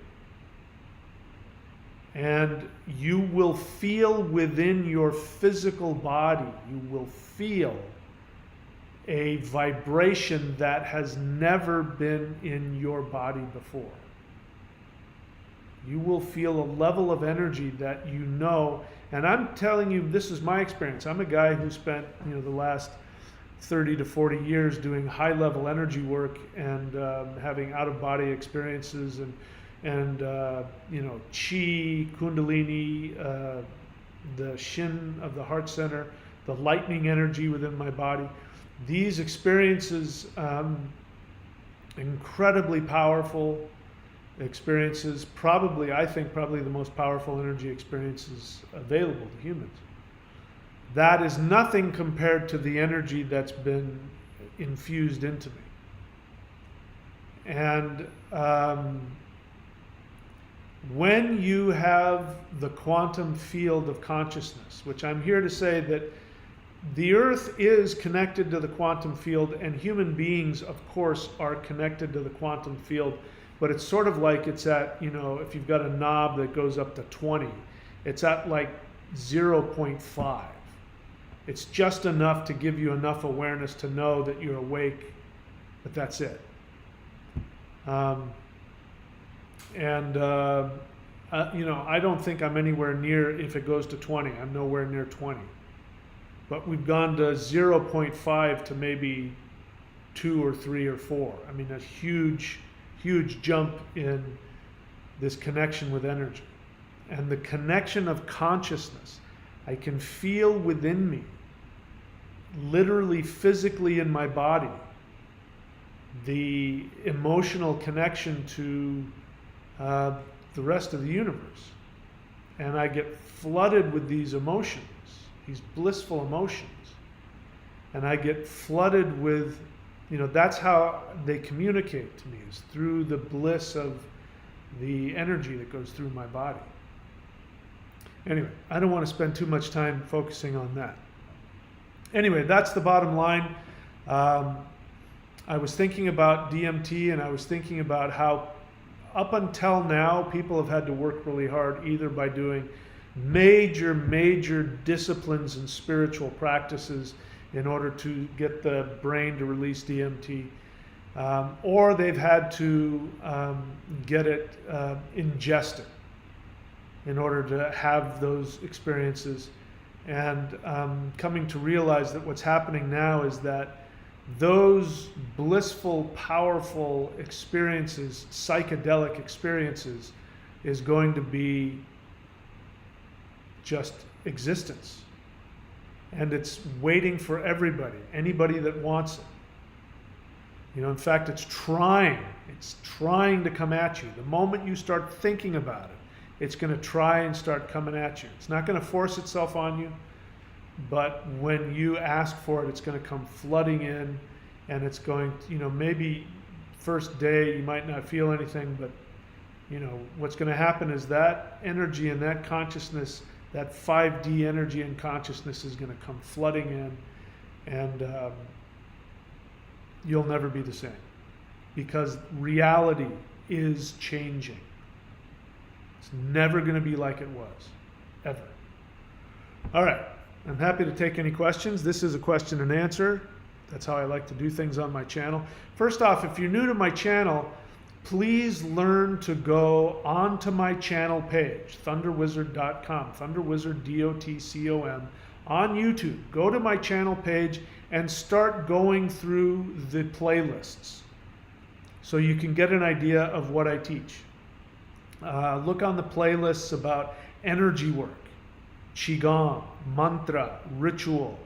And you will feel within your physical body, you will feel a vibration that has never been in your body before. You will feel a level of energy that and I'm telling you, this is my experience. I'm a guy who spent the last 30 to 40 years doing high-level energy work and having out-of-body experiences and chi, kundalini, the shin of the heart center, the lightning energy within my body. These experiences, incredibly powerful experiences, I think probably the most powerful energy experiences available to humans. That is nothing compared to the energy that's been infused into me. And when you have the quantum field of consciousness, which I'm here to say that the Earth is connected to the quantum field, and human beings, of course, are connected to the quantum field. But it's sort of like it's at, if you've got a knob that goes up to 20, it's at like 0.5. It's just enough to give you enough awareness to know that you're awake, but that's it. I don't think I'm anywhere near, if it goes to 20, I'm nowhere near 20. But we've gone to 0.5 to maybe 2 or 3 or 4. I mean, a huge jump in this connection with energy. And the connection of consciousness, I can feel within me, literally physically in my body, the emotional connection to the rest of the universe. And I get flooded with these emotions, these blissful emotions. And I get flooded with, that's how they communicate to me, is through the bliss of the energy that goes through my body. Anyway, I don't want to spend too much time focusing on that. Anyway, that's the bottom line. I was thinking about DMT, and I was thinking about how up until now people have had to work really hard, either by doing major disciplines and spiritual practices in order to get the brain to release DMT, or they've had to get it ingested in order to have those experiences. And coming to realize that what's happening now is that those blissful, powerful experiences, psychedelic experiences, is going to be just existence. And it's waiting for everybody, anybody that wants it. In fact, it's trying to come at you. The moment you start thinking about it, it's going to try and start coming at you. It's not going to force itself on you, but when you ask for it, it's going to come flooding in, and it's going, maybe first day you might not feel anything, but what's going to happen is that energy and that consciousness, that 5D energy and consciousness is going to come flooding in, and you'll never be the same, because reality is changing. It's never going to be like it was, ever. All right, I'm happy to take any questions. This is a question and answer. That's how I like to do things on my channel. First off, if you're new to my channel, please learn to go onto my channel page, thunderwizard.com, thunderwizard, DOTCOM, on YouTube. Go to my channel page and start going through the playlists so you can get an idea of what I teach. Look on the playlists about energy work, qigong, mantra, ritual,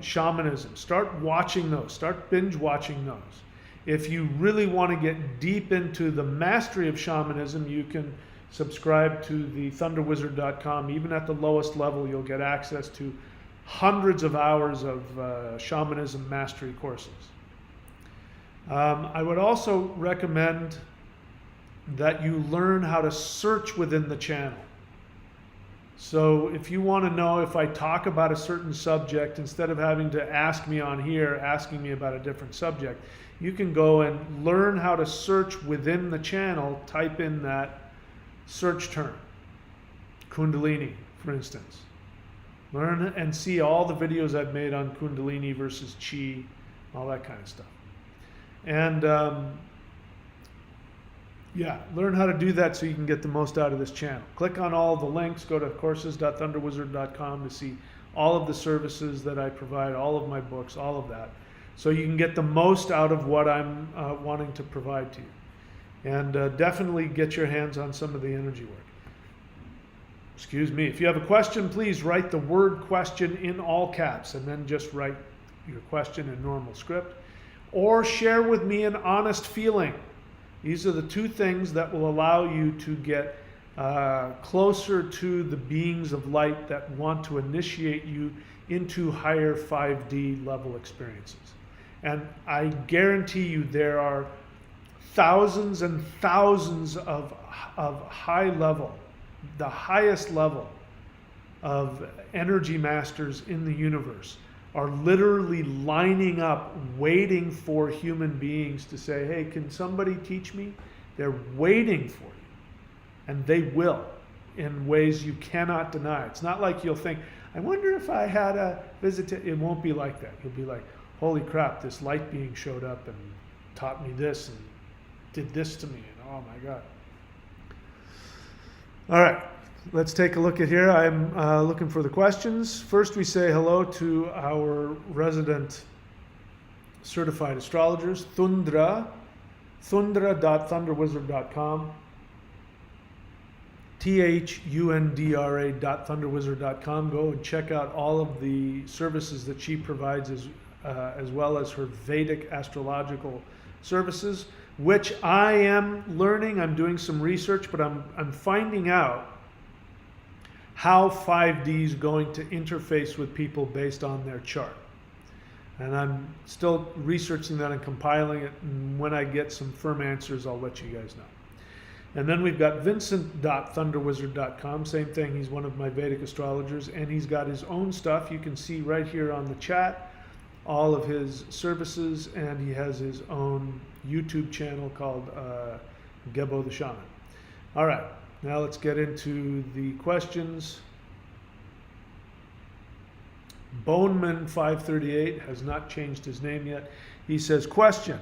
shamanism. Start watching those. Start binge watching those. If you really want to get deep into the mastery of shamanism, you can subscribe to the thunderwizard.com. Even at the lowest level, you'll get access to hundreds of hours of shamanism mastery courses. I would also recommend that you learn how to search within the channel. So if you want to know if I talk about a certain subject, instead of having to ask me on here, asking me about a different subject, you can go and learn how to search within the channel, type in that search term, Kundalini, for instance. Learn and see all the videos I've made on Kundalini versus Chi, all that kind of stuff. And learn how to do that so you can get the most out of this channel. Click on all the links, go to courses.thunderwizard.com to see all of the services that I provide, all of my books, all of that, so you can get the most out of what I'm wanting to provide to you. And definitely get your hands on some of the energy work. Excuse me. If you have a question, please write the word question in all caps and then just write your question in normal script. Or share with me an honest feeling. These are the two things that will allow you to get closer to the beings of light that want to initiate you into higher 5D level experiences. And I guarantee you there are thousands and thousands of high level, the highest level of energy masters in the universe are literally lining up, waiting for human beings to say, hey, can somebody teach me? They're waiting for you. And they will, in ways you cannot deny. It's not like you'll think, I wonder if I had a visit. It won't be like that. You'll be like, holy crap, this light being showed up and taught me this and did this to me. And oh my God. All right. Let's take a look at here. I'm looking for the questions. First, we say hello to our resident certified astrologers, thundra.thunderwizard.com, thundra.thunderwizard.com. Go and check out all of the services that she provides, as well as her Vedic astrological services, which I am learning. I'm doing some research, but I'm finding out how 5D is going to interface with people based on their chart. And I'm still researching that and compiling it, and when I get some firm answers, I'll let you guys know. And then we've got Vincent.thunderwizard.com, same thing, he's one of my Vedic astrologers, and he's got his own stuff. You can see right here on the chat all of his services, and he has his own YouTube channel called Gebo the Shaman. All right. Now let's get into the questions. Boneman 538 has not changed his name yet. He says, question,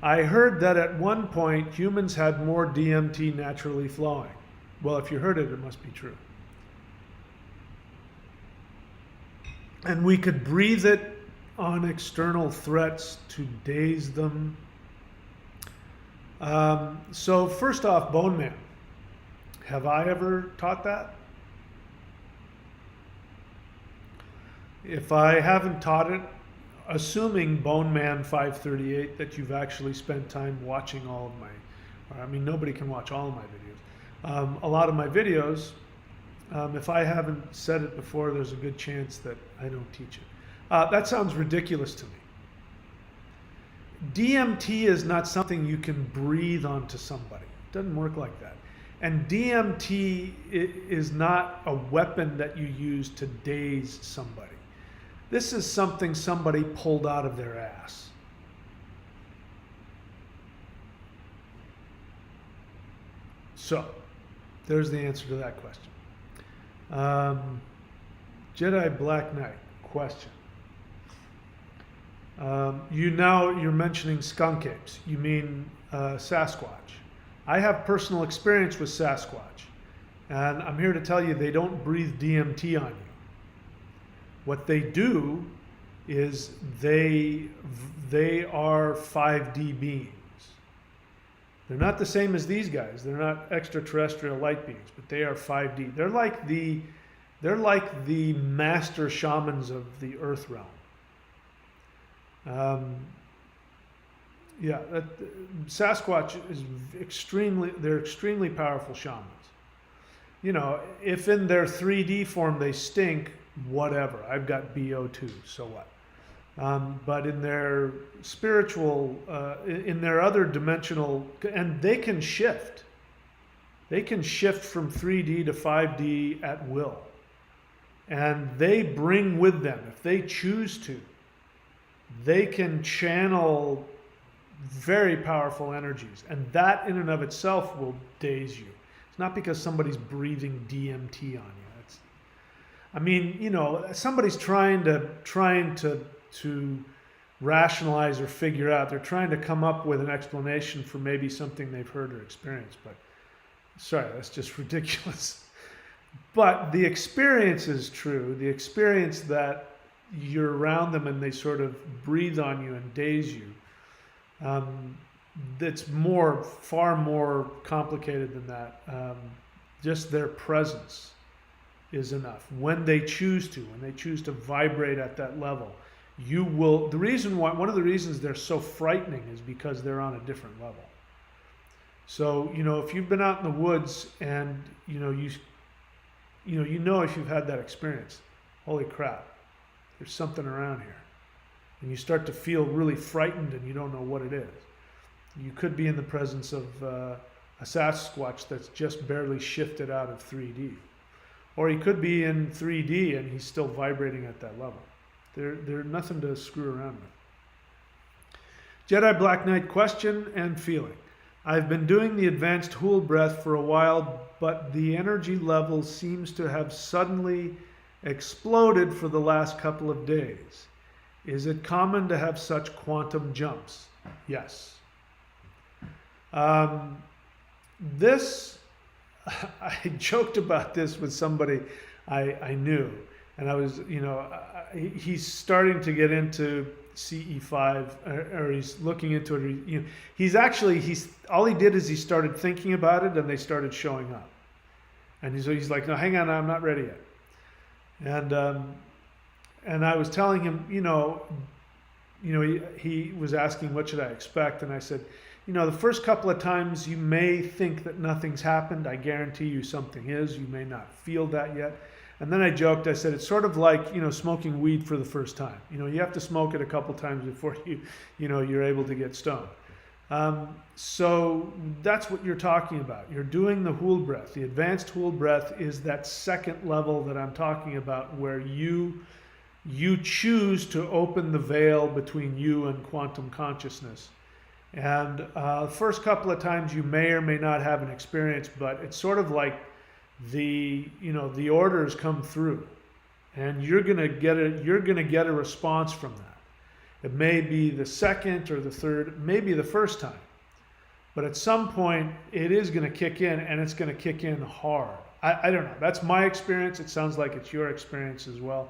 I heard that at one point humans had more DMT naturally flowing. Well, if you heard it, it must be true. And we could breathe it on external threats to daze them. So first off, Boneman, have I ever taught that? If I haven't taught it, assuming Bone Man 538 that you've actually spent time watching all of my, I mean, nobody can watch all of my videos. A lot of my videos, if I haven't said it before, there's a good chance that I don't teach it. That sounds ridiculous to me. DMT is not something you can breathe onto somebody. It doesn't work like that. And DMT is not a weapon that you use to daze somebody. This is something somebody pulled out of their ass. So, there's the answer to that question. Jedi Black Knight question. You're mentioning skunk apes. You mean Sasquatch. I have personal experience with Sasquatch, and I'm here to tell you they don't breathe DMT on you. What they do is they are 5D beings. They're not the same as these guys. They're not extraterrestrial light beings, but they are 5D. They're like the master shamans of the Earth realm. Sasquatch is they're extremely powerful shamans. You know, if in their 3D form they stink, whatever. I've got BO2, so what? But in their spiritual, in their other dimensional, and they can shift. They can shift from 3D to 5D at will. And they bring with them, if they choose to, they can channel very powerful energies. And that in and of itself will daze you. It's not because somebody's breathing DMT on you. I mean, you know, somebody's trying to rationalize or figure out. They're trying to come up with an explanation for maybe something they've heard or experienced. But sorry, that's just ridiculous. But the experience is true. The experience that you're around them and they sort of breathe on you and daze you. That's far more complicated than that. Just their presence is enough. When they choose to vibrate at that level, you will. One of the reasons they're so frightening is because they're on a different level. So, you know, if you've been out in the woods and you know if you've had that experience, holy crap, there's something around here. And you start to feel really frightened and you don't know what it is. You could be in the presence of a Sasquatch that's just barely shifted out of 3D. Or he could be in 3D and he's still vibrating at that level. They're nothing to screw around with. Jedi Black Knight question and feeling. I've been doing the advanced Hool breath for a while, but the energy level seems to have suddenly exploded for the last couple of days. Is it common to have such quantum jumps? Yes. I joked about this with somebody I knew, and I was, you know, he's starting to get into CE5, or he's looking into it. You know, he's all he did is he started thinking about it, and they started showing up, and he's like, no, hang on, I'm not ready yet, and I was telling him, he was asking what should I expect, and I said, you know, the first couple of times you may think that nothing's happened. I guarantee you something is. You may not feel that yet. And then I joked. I said, it's sort of like, you know, smoking weed for the first time. You know, you have to smoke it a couple times before you're able to get stoned. So that's what you're talking about. You're doing the Hool breath. The advanced Hool breath is that second level that I'm talking about, where you choose to open the veil between you and quantum consciousness. And first couple of times you may or may not have an experience, but it's sort of like the orders come through, and you're gonna get a response from that. It may be the second or the third, maybe the first time, but at some point it is gonna kick in, and it's gonna kick in hard. I don't know. That's my experience. It sounds like it's your experience as well.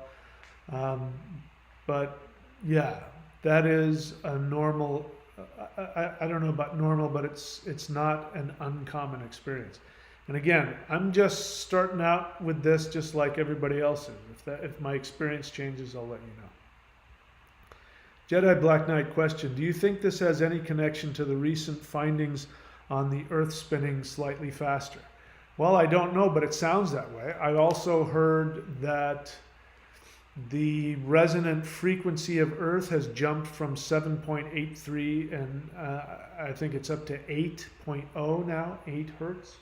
But yeah, that is a normal. I don't know about normal, but it's not an uncommon experience. And again, I'm just starting out with this, just like everybody else is. If my experience changes, I'll let you know. Jedi Black Knight question, do you think this has any connection to the recent findings on the Earth spinning slightly faster? Well, I don't know, but it sounds that way. I also heard that the resonant frequency of Earth has jumped from 7.83 and I think it's up to 8.0 now, 8 hertz.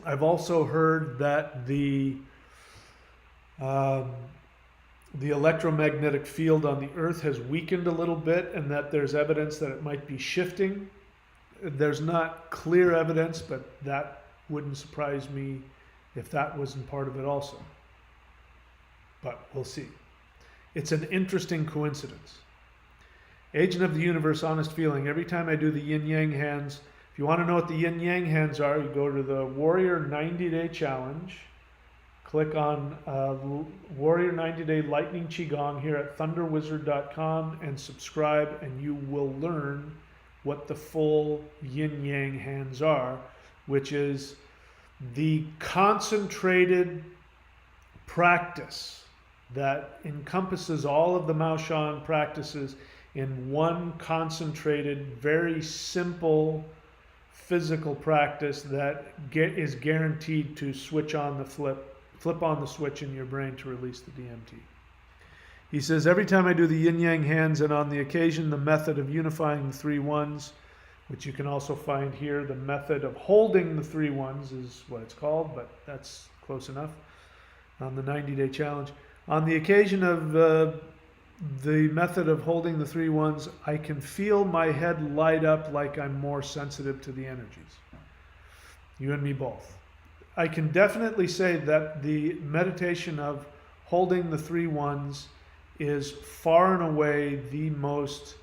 I've also heard that the electromagnetic field on the Earth has weakened a little bit and that there's evidence that it might be shifting. There's not clear evidence, but that wouldn't surprise me if that wasn't part of it also. But we'll see. It's an interesting coincidence. Agent of the Universe, honest feeling. Every time I do the yin-yang hands, if you want to know what the yin-yang hands are, you go to the Warrior 90-Day Challenge. Click on Warrior 90-Day Lightning Qigong here at thunderwizard.com and subscribe, and you will learn what the full yin-yang hands are, which is the concentrated practice that encompasses all of the Maoshan practices in one concentrated, very simple physical practice that is guaranteed to switch on the flip on the switch in your brain to release the DMT. He says, every time I do the yin-yang hands and on the occasion the method of unifying the 3 ones, which you can also find here, the method of holding the 3 ones is what it's called, but that's close enough on the 90-day challenge. On the occasion of the method of holding the 3 ones, I can feel my head light up like I'm more sensitive to the energies. You and me both. I can definitely say that the meditation of holding the 3 ones is far and away the most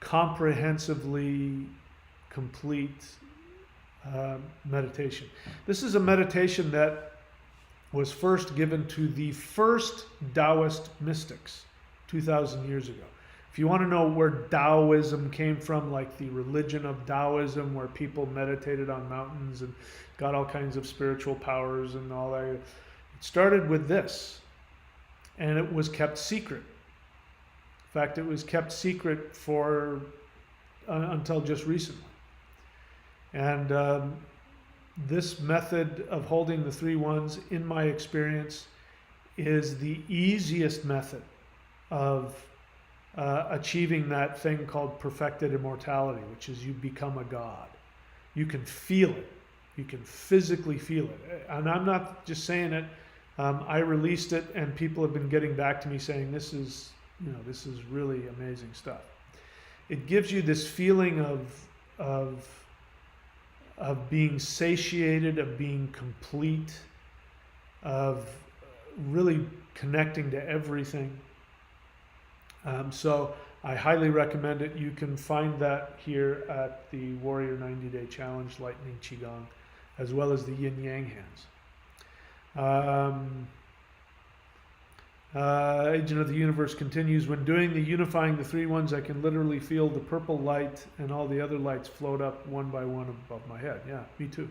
comprehensively complete meditation. This is a meditation that was first given to the first Taoist mystics 2,000 years ago. If you want to know where Taoism came from, like the religion of Taoism, where people meditated on mountains and got all kinds of spiritual powers and all that, it started with this, and it was kept secret. In fact, it was kept secret for until just recently. And this method of holding the 3 ones, in my experience, is the easiest method of achieving that thing called perfected immortality, which is you become a god. You can feel it. You can physically feel it. And I'm not just saying it. I released it, and people have been getting back to me saying this is really amazing stuff. It gives you this feeling of being satiated, of being complete, of really connecting to everything. So I highly recommend it. You can find that here at the Warrior 90-Day Challenge Lightning Qigong, as well as the Yin Yang hands. Agent of the Universe continues, when doing the unifying the 3 ones, I can literally feel the purple light and all the other lights float up one by one above my head. Yeah, me too.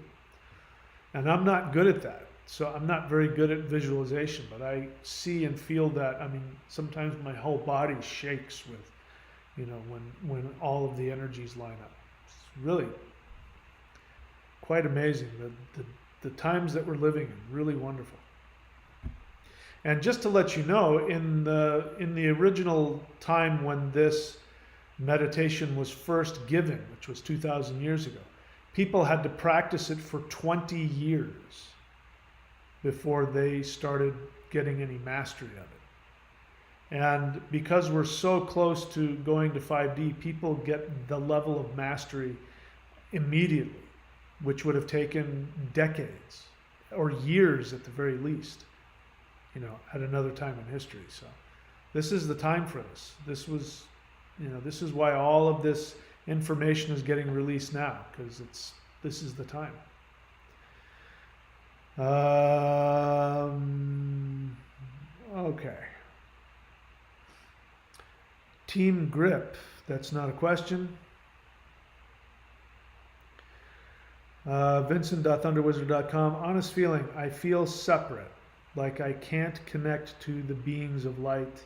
And I'm not good at that. So I'm not very good at visualization, but I see and feel that. I mean, sometimes my whole body shakes with, when all of the energies line up. It's really quite amazing. The times that we're living in, really wonderful. And just to let you know, in the original time when this meditation was first given, which was 2,000 years ago, people had to practice it for 20 years before they started getting any mastery of it. And because we're so close to going to 5D, people get the level of mastery immediately, which would have taken decades or years at the very least, at another time in history. So this is the time for this. This is why all of this information is getting released now, because this is the time. Okay. Team Grip, that's not a question. Vincent.thunderwizard.com, honest feeling, I feel separate, like I can't connect to the beings of light.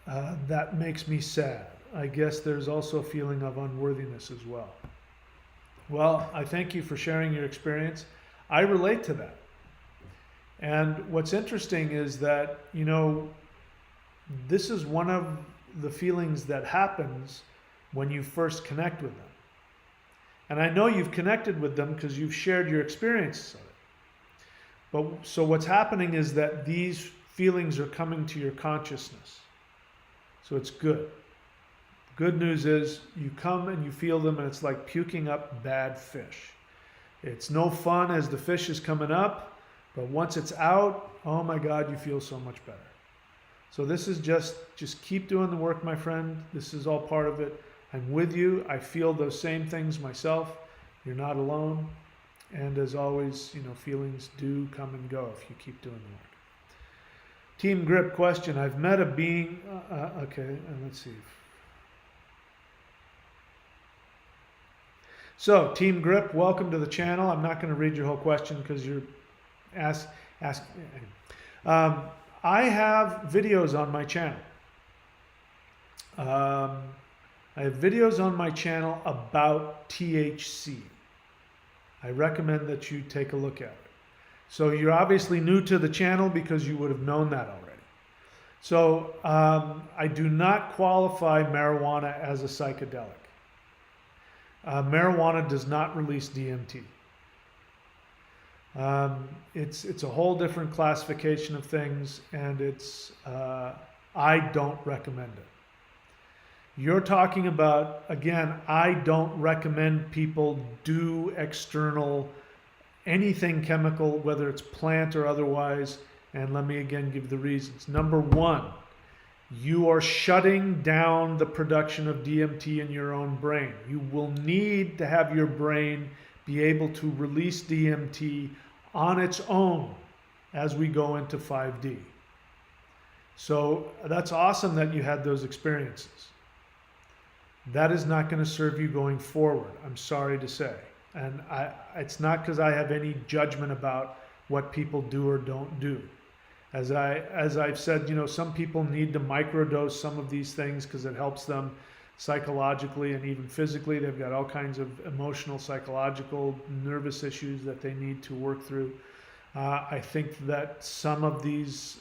that makes me sad. I guess there's also a feeling of unworthiness as well. Well, I thank you for sharing your experience. I relate to that. And what's interesting is that, this is one of the feelings that happens when you first connect with them. And I know you've connected with them because you've shared your experiences of it. But so what's happening is that these feelings are coming to your consciousness. So it's good. Good news is you come and you feel them, and it's like puking up bad fish. It's no fun as the fish is coming up, but once it's out, oh my God, you feel so much better. So this is just keep doing the work, my friend. This is all part of it. I'm with you. I feel those same things myself. You're not alone. And as always, feelings do come and go if you keep doing the work. Team Grip question. I've met a being. Okay, let's see. So, Team Grip, welcome to the channel. I'm not going to read your whole question because you're asking. I have videos on my channel. I have videos on my channel about THC. I recommend that you take a look at it. So you're obviously new to the channel because you would have known that already. So I do not qualify marijuana as a psychedelic. Marijuana does not release DMT. It's a whole different classification of things, and I don't recommend it. You're talking about, again, I don't recommend people do external, anything chemical, whether it's plant or otherwise, and let me again give the reasons. Number one, you are shutting down the production of DMT in your own brain. You will need to have your brain be able to release DMT on its own as we go into 5D. So that's awesome that you had those experiences. That is not going to serve you going forward, I'm sorry to say. And it's not because I have any judgment about what people do or don't do. As I've said, some people need to microdose some of these things because it helps them psychologically and even physically. They've got all kinds of emotional, psychological, nervous issues that they need to work through. I think that some of these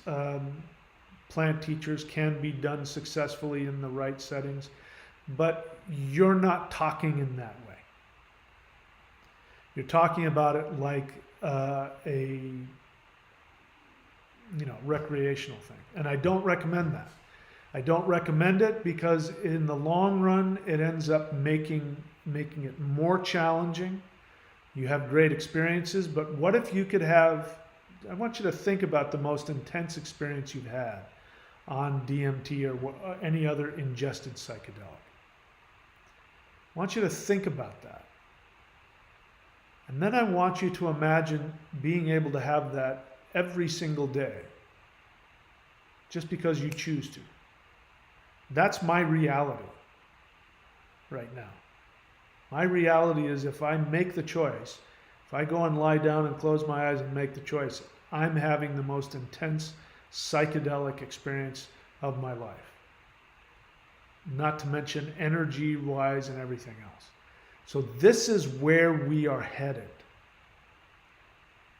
plant teachers can be done successfully in the right settings, but you're not talking in that way. You're talking about it like a recreational thing. And I don't recommend that. I don't recommend it because in the long run, it ends up making it more challenging. You have great experiences, but what if you could have, I want you to think about the most intense experience you've had on DMT or any other ingested psychedelic. I want you to think about that. And then I want you to imagine being able to have that every single day, just because you choose to. That's my reality right now. My reality is if I make the choice, if I go and lie down and close my eyes and make the choice, I'm having the most intense psychedelic experience of my life. Not to mention energy-wise and everything else. So this is where we are headed.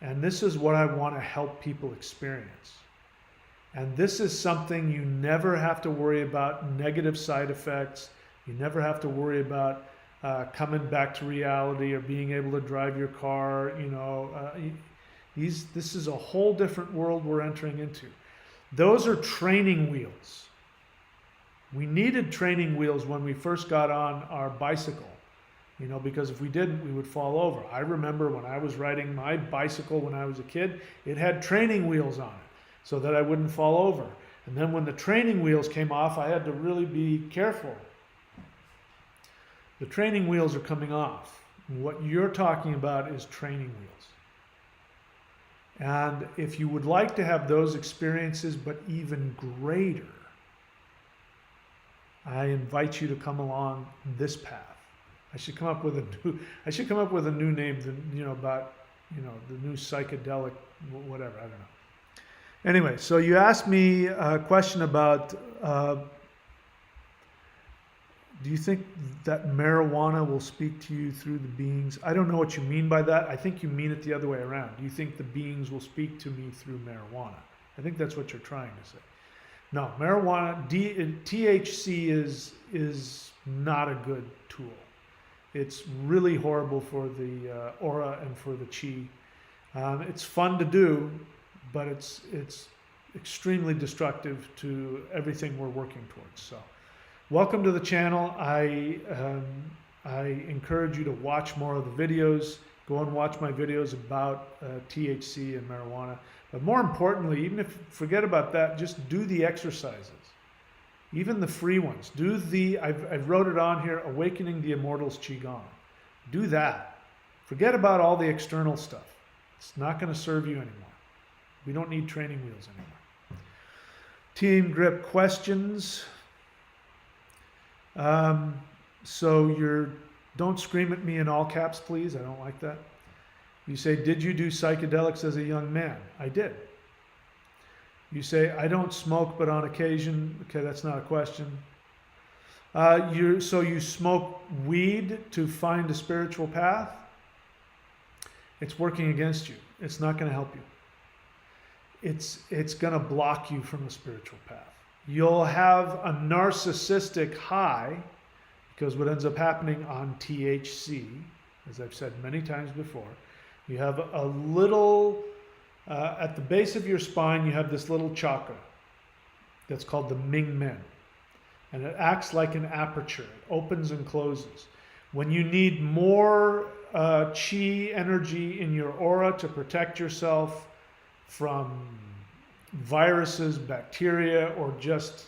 And this is what I want to help people experience. And this is something you never have to worry about negative side effects. You never have to worry about coming back to reality or being able to drive your car. This is a whole different world we're entering into. Those are training wheels. We needed training wheels when we first got on our bicycle, because if we didn't, we would fall over. I remember when I was riding my bicycle when I was a kid, it had training wheels on it so that I wouldn't fall over. And then when the training wheels came off, I had to really be careful. The training wheels are coming off. What you're talking about is training wheels. And if you would like to have those experiences, but even greater, I invite you to come along this path. I should come up with a new name, about the new psychedelic, whatever, I don't know. Anyway, so you asked me a question about do you think that marijuana will speak to you through the beings? I don't know what you mean by that. I think you mean it the other way around. Do you think the beings will speak to me through marijuana? I think that's what you're trying to say. No, marijuana, THC is not a good tool. It's really horrible for the aura and for the chi. It's fun to do, but it's extremely destructive to everything we're working towards. So, welcome to the channel. I encourage you to watch more of the videos. Go and watch my videos about THC and marijuana. But more importantly, even if forget about that, just do the exercises. Even the free ones. Do the, I've wrote it on here, Awakening the Immortals Qigong. Do that. Forget about all the external stuff. It's not going to serve you anymore. We don't need training wheels anymore. Team Grip questions. So don't scream at me in all caps, please. I don't like that. You say, did you do psychedelics as a young man? I did. You say, I don't smoke, but on occasion. Okay, that's not a question. So you smoke weed to find a spiritual path? It's working against you. It's not going to help you. It's going to block you from a spiritual path. You'll have a narcissistic high, because what ends up happening on THC, as I've said many times before, you have a little, at the base of your spine, you have this little chakra that's called the Ming Men. And it acts like an aperture. It opens and closes. When you need more chi energy in your aura to protect yourself from viruses, bacteria, or just,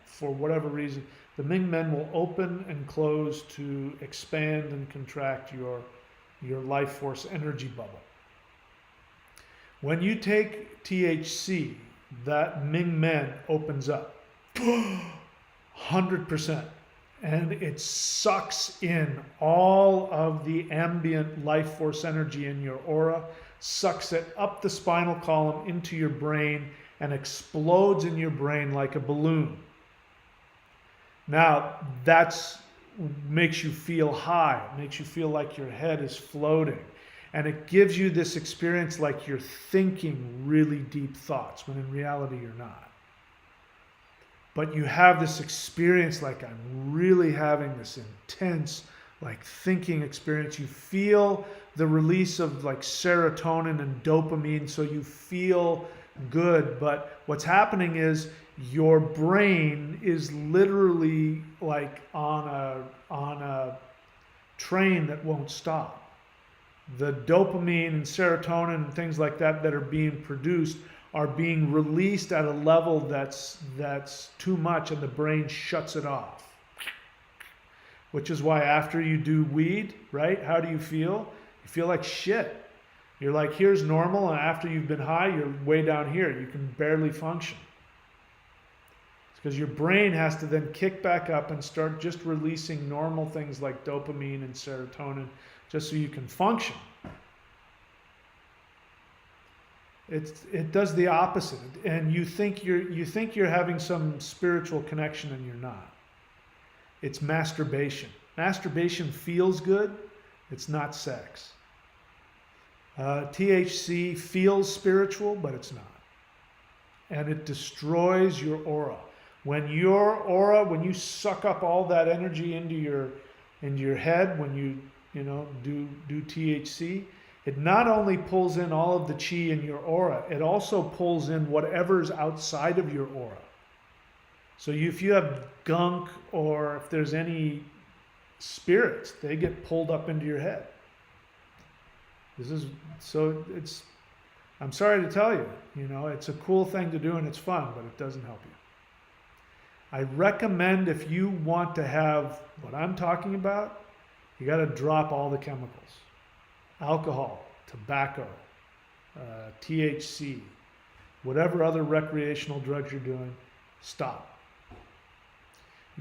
for whatever reason, the Ming Men will open and close to expand and contract your life force energy bubble. When you take THC, that Ming Men opens up 100%, and it sucks in all of the ambient life force energy in your aura, sucks it up the spinal column into your brain, and explodes in your brain like a balloon. Now, that makes you feel high. It makes you feel like your head is floating. And it gives you this experience like you're thinking really deep thoughts, when in reality you're not. But you have this experience like I'm really having this intense, like thinking experience. You feel the release of like serotonin and dopamine, so you feel good. But what's happening is your brain is literally like on a train that won't stop. The dopamine and serotonin and things like that are being produced are being released at a level that's too much, and the brain shuts it off. Which is why after you do weed, right, how do you feel? You feel like shit. You're like, here's normal, and after you've been high, you're way down here. You can barely function. Because your brain has to then kick back up and start just releasing normal things like dopamine and serotonin, just so you can function. It does the opposite, and you think you're having some spiritual connection, and you're not. It's masturbation. Masturbation feels good. It's not sex. THC feels spiritual, but it's not, and it destroys your aura. When you suck up all that energy into your head, when you do THC, it not only pulls in all of the chi in your aura, it also pulls in whatever's outside of your aura. So if you have gunk, or if there's any spirits, they get pulled up into your head. I'm sorry to tell you, it's a cool thing to do and it's fun, but it doesn't help you. I recommend, if you want to have what I'm talking about, you got to drop all the chemicals. Alcohol, tobacco, THC, whatever other recreational drugs you're doing, stop.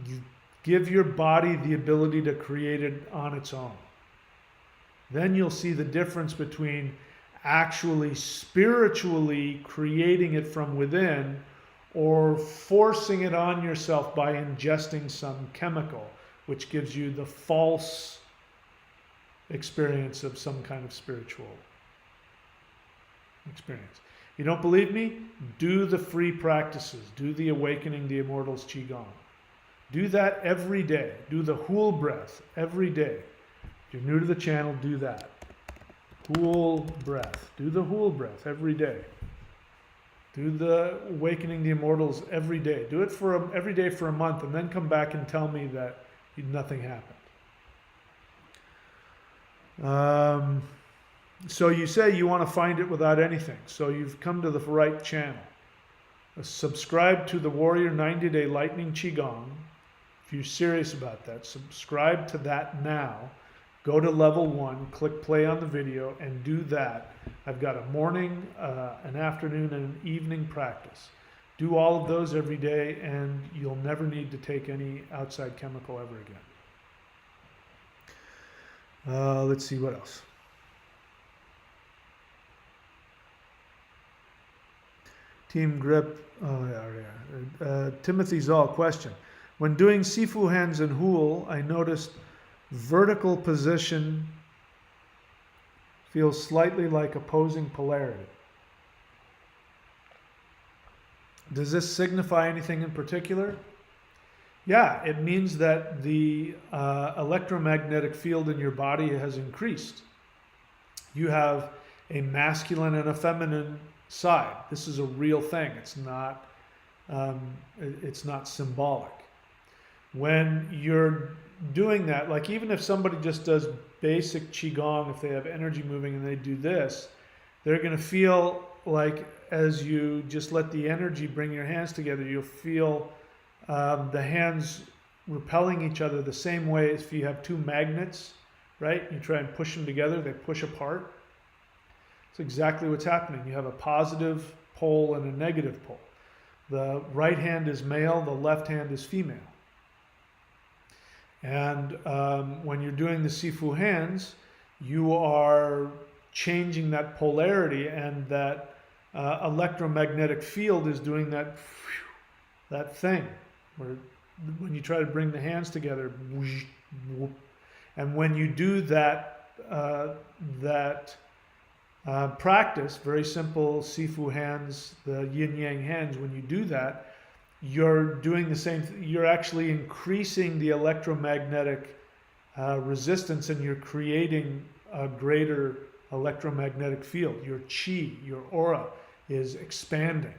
You give your body the ability to create it on its own. Then you'll see the difference between actually spiritually creating it from within, or forcing it on yourself by ingesting some chemical, which gives you the false experience of some kind of spiritual experience. You don't believe me? Do the free practices. Do the Awakening the Immortals Qigong. Do that every day. Do the Hool breath every day. If you're new to the channel, do that. Hool breath. Do the Hool breath every day. Do the Awakening the Immortals every day. Do it every day for a month, and then come back and tell me that nothing happened. So you say you want to find it without anything. So you've come to the right channel. Subscribe to the Warrior 90-Day Lightning Qigong. If you're serious about that, subscribe to that now. Go to level 1, click play on the video, and do that. I've got a morning, an afternoon, and an evening practice. Do all of those every day, and you'll never need to take any outside chemical ever again. Let's see what else. Team Grip, Timothy Zoll, question. When doing Sifu hands and Hool, I noticed vertical position feels slightly like opposing polarity. Does this signify anything in particular? Yeah, it means that the electromagnetic field in your body has increased. You have a masculine and a feminine side. This is a real thing. It's not symbolic. When you're doing that, like even if somebody just does basic Qigong, if they have energy moving and they do this, they're going to feel like as you just let the energy bring your hands together, you'll feel the hands repelling each other the same way as if you have two magnets, right? You try and push them together, they push apart. It's exactly what's happening. You have a positive pole and a negative pole. The right hand is male, the left hand is female. And when you're doing the Sifu hands, you are changing that polarity, and that electromagnetic field is doing that thing where when you try to bring the hands together, and when you do that practice, very simple Sifu hands, the yin yang hands, when you do that, you're doing the same you're actually increasing the electromagnetic resistance, and you're creating a greater electromagnetic field. Your chi, your aura is expanding.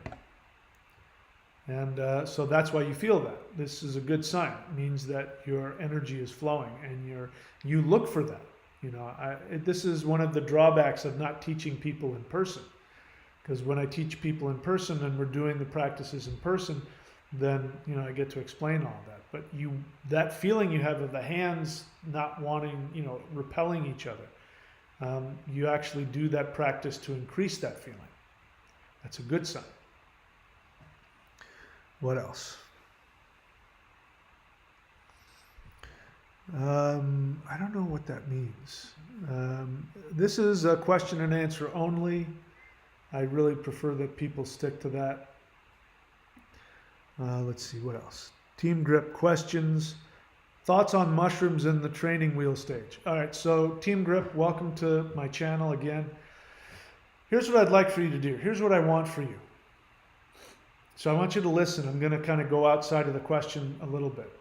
And so that's why you feel that. This is a good sign. It means that your energy is flowing, and you look for that. You know, this is one of the drawbacks of not teaching people in person. Because when I teach people in person and we're doing the practices in person, then, you know, I get to explain all that. But that feeling you have of the hands not wanting, you know, repelling each other, you actually do that practice to increase that feeling. That's a good sign. What else? I don't know what that means. This is a question and answer only. I really prefer that people stick to that. Let's see, what else? Team Grip questions. Thoughts on mushrooms in the training wheel stage. All right, so Team Grip, welcome to my channel again. Here's what I'd like for you to do. Here's what I want for you. So I want you to listen. I'm going to kind of go outside of the question a little bit.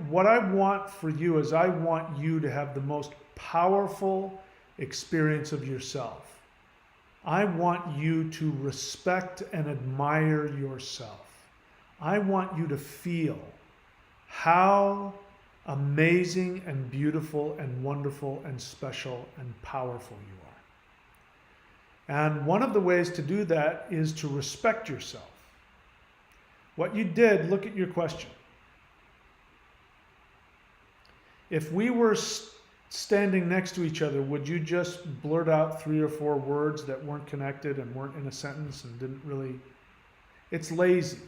What I want for you is I want you to have the most powerful experience of yourself. I want you to respect and admire yourself. I want you to feel how amazing and beautiful and wonderful and special and powerful you are. And one of the ways to do that is to respect yourself. What you did, look at your question. If we were standing next to each other, would you just blurt out 3 or 4 words that weren't connected and weren't in a sentence and didn't really... It's lazy.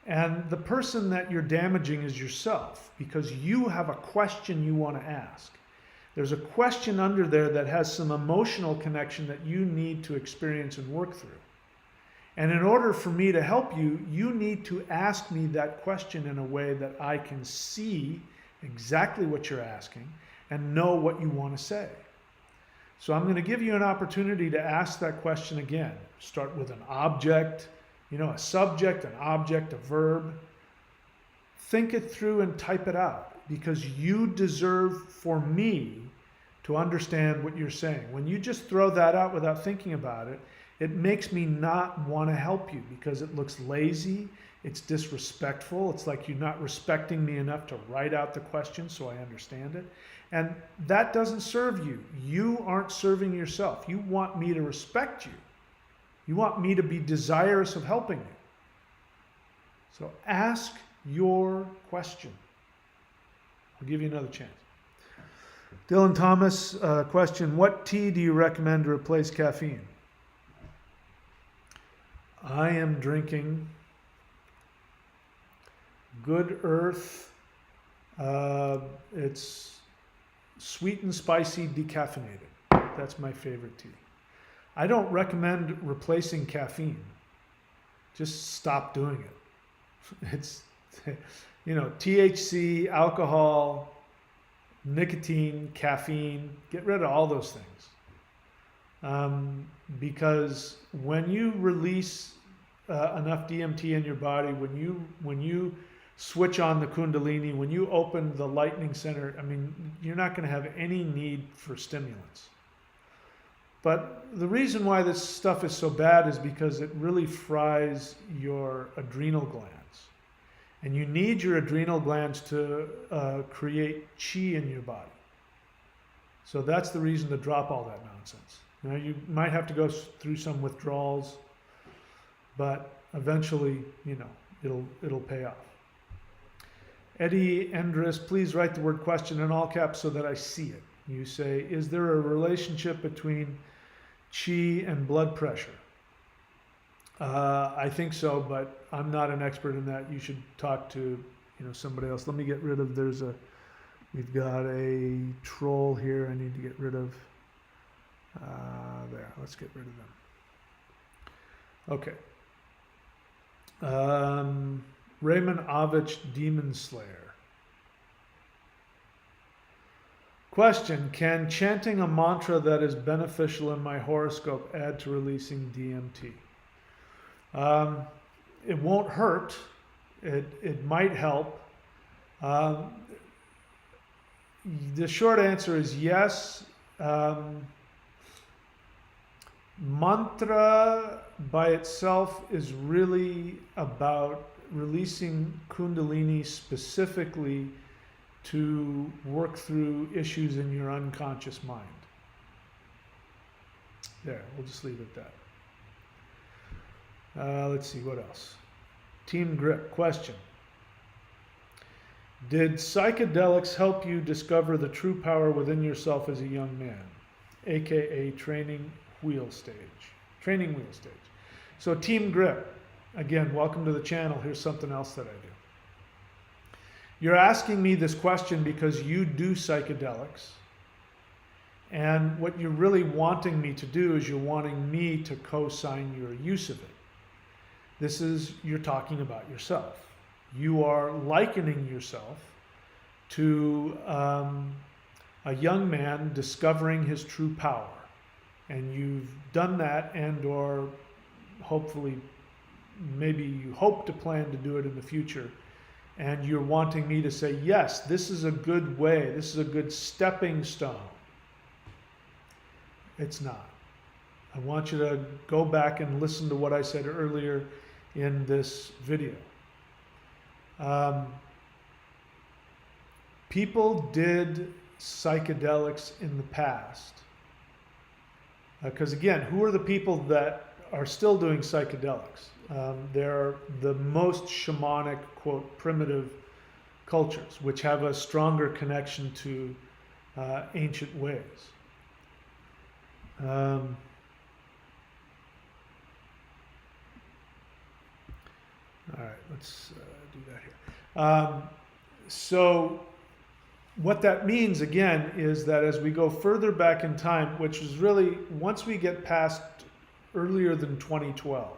And the person that you're damaging is yourself, because you have a question you want to ask. There's a question under there that has some emotional connection that you need to experience and work through. And in order for me to help you, you need to ask me that question in a way that I can see exactly what you're asking and know what you want to say. So I'm going to give you an opportunity to ask that question again. Start with an object, a subject, an object, a verb. Think it through and type it out, because you deserve for me to understand what you're saying. When you just throw that out without thinking about it, it makes me not want to help you, because it looks lazy, it's disrespectful, it's like you're not respecting me enough to write out the question so I understand it. And that doesn't serve you. You aren't serving yourself. You want me to respect you. You want me to be desirous of helping you. So ask your question. I'll give you another chance. Dylan Thomas, question, what tea do you recommend to replace caffeine? I am drinking Good Earth. It's sweet and spicy decaffeinated. That's my favorite tea. I don't recommend replacing caffeine. Just stop doing it. It's, THC, alcohol, nicotine, caffeine, get rid of all those things. Because when you release enough DMT in your body, when you switch on the Kundalini, when you open the lightning center, you're not going to have any need for stimulants. But the reason why this stuff is so bad is because it really fries your adrenal glands. And you need your adrenal glands to create chi in your body. So that's the reason to drop all that nonsense. You might have to go through some withdrawals, but eventually, it'll pay off. Eddie Endres, please write the word question in all caps so that I see it. You say, is there a relationship between chi and blood pressure? I think so, but I'm not an expert in that. You should talk to somebody else. Let me get rid of, we've got a troll here I need to get rid of. There, let's get rid of them. Okay. Raymond Avich, Demon Slayer. Question, can chanting a mantra that is beneficial in my horoscope add to releasing DMT? It won't hurt. It might help. The short answer is yes. Mantra by itself is really about releasing Kundalini specifically to work through issues in your unconscious mind. There, we'll just leave it at that. Let's see, what else? Team Grip, question. Did psychedelics help you discover the true power within yourself as a young man, aka training wheel stage? So Team Grip, again, welcome to the channel. Here's something else that I do. You're asking me this question because you do psychedelics, and what you're really wanting me to do is you're wanting me to co-sign your use of it. You're talking about yourself. You are likening yourself to a young man discovering his true power. And you've done that, and or hopefully, maybe you hope to plan to do it in the future. And you're wanting me to say, yes, this is a good way. This is a good stepping stone. It's not. I want you to go back and listen to what I said earlier in this video. People did psychedelics in the past. Because again, who are the people that are still doing psychedelics? They're the most shamanic, quote, primitive cultures, which have a stronger connection to ancient ways. All right, let's do that here. So what that means, again, is that as we go further back in time, which is really once we get past earlier than 2012,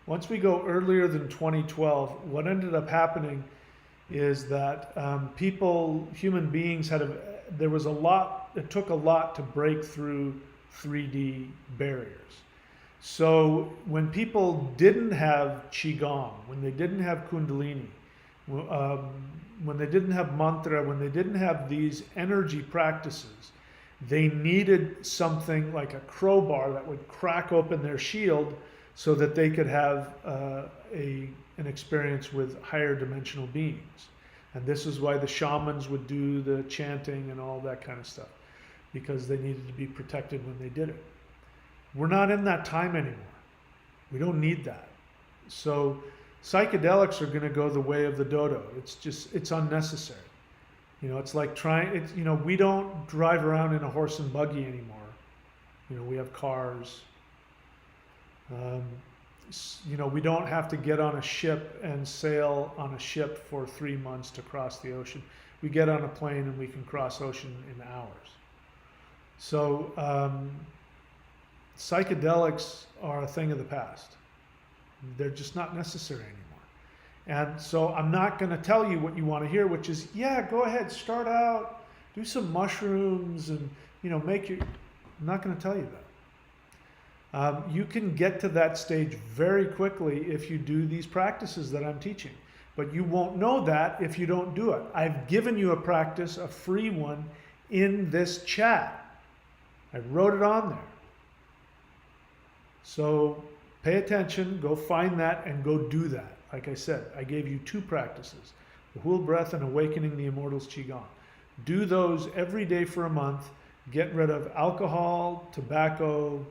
once we go earlier than 2012, what ended up happening is that human beings there was a lot, it took a lot to break through 3D barriers. So when people didn't have Qigong, when they didn't have Kundalini, when they didn't have mantra, when they didn't have these energy practices, they needed something like a crowbar that would crack open their shield so that they could have an experience with higher dimensional beings. And this is why the shamans would do the chanting and all that kind of stuff, because they needed to be protected when they did it. We're not in that time anymore. We don't need that. So psychedelics are going to go the way of the dodo. It's unnecessary. It's like we don't drive around in a horse and buggy anymore. We have cars. We don't have to get on a ship and sail on a ship for 3 months to cross the ocean. We get on a plane and we can cross ocean in hours. So psychedelics are a thing of the past. They're just not necessary anymore. And so I'm not going to tell you what you want to hear, which is, yeah, go ahead, start out, do some mushrooms and, I'm not going to tell you that. You can get to that stage very quickly if you do these practices that I'm teaching. But you won't know that if you don't do it. I've given you a practice, a free one, in this chat. I wrote it on there. So pay attention, go find that and go do that. Like I said, I gave you 2 practices, the Wheel Breath and Awakening the Immortals Qigong. Do those every day for a month. Get rid of alcohol, tobacco,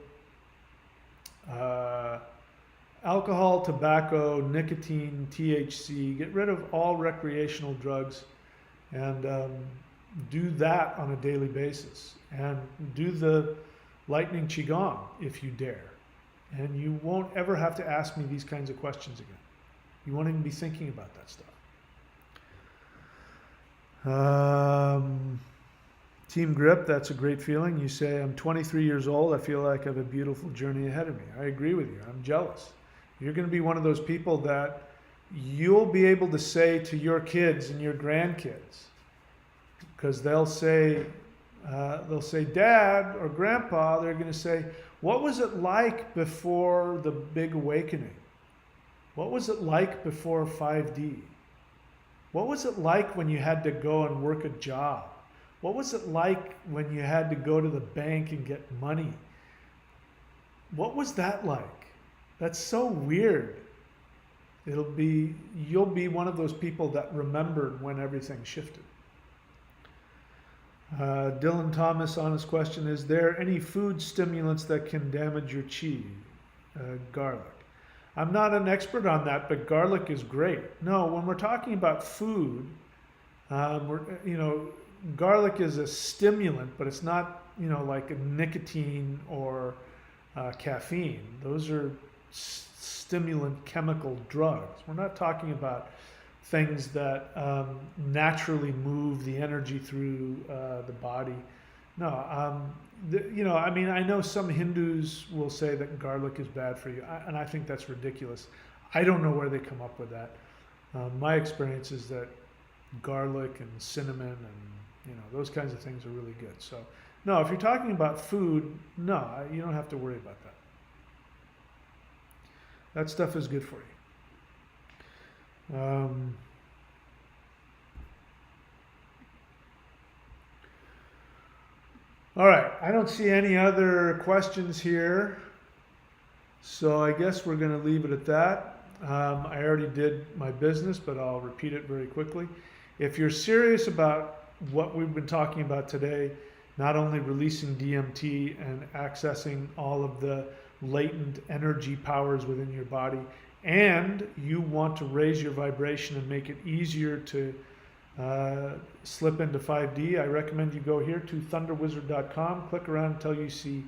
nicotine, THC. Get rid of all recreational drugs and do that on a daily basis. And do the lightning Qigong if you dare. And you won't ever have to ask me these kinds of questions again. You won't even be thinking about that stuff. Team Grip, that's a great feeling. You say, I'm 23 years old. I feel like I have a beautiful journey ahead of me. I agree with you. I'm jealous. You're going to be one of those people that you'll be able to say to your kids and your grandkids, because they'll say, Dad or Grandpa, they're going to say, what was it like before the big awakening? What was it like before 5D? What was it like when you had to go and work a job? What was it like when you had to go to the bank and get money? What was that like? That's so weird. You'll be one of those people that remembered when everything shifted. Dylan Thomas on his question, is there any food stimulants that can damage your chi? Garlic. I'm not an expert on that, but garlic is great. No, when we're talking about food, garlic is a stimulant, but it's not, like a nicotine or caffeine. Those are stimulant chemical drugs. We're not talking about things that naturally move the energy through the body. No, I know some Hindus will say that garlic is bad for you, and I think that's ridiculous. I don't know where they come up with that. My experience is that garlic and cinnamon and those kinds of things are really good. So, no, if you're talking about food, no, you don't have to worry about that. That stuff is good for you. All right, I don't see any other questions here, so I guess we're going to leave it at that. I already did my business, but I'll repeat it very quickly. If you're serious about what we've been talking about today, not only releasing DMT and accessing all of the latent energy powers within your body, and you want to raise your vibration and make it easier to slip into 5D, I recommend you go here to thunderwizard.com, click around until you see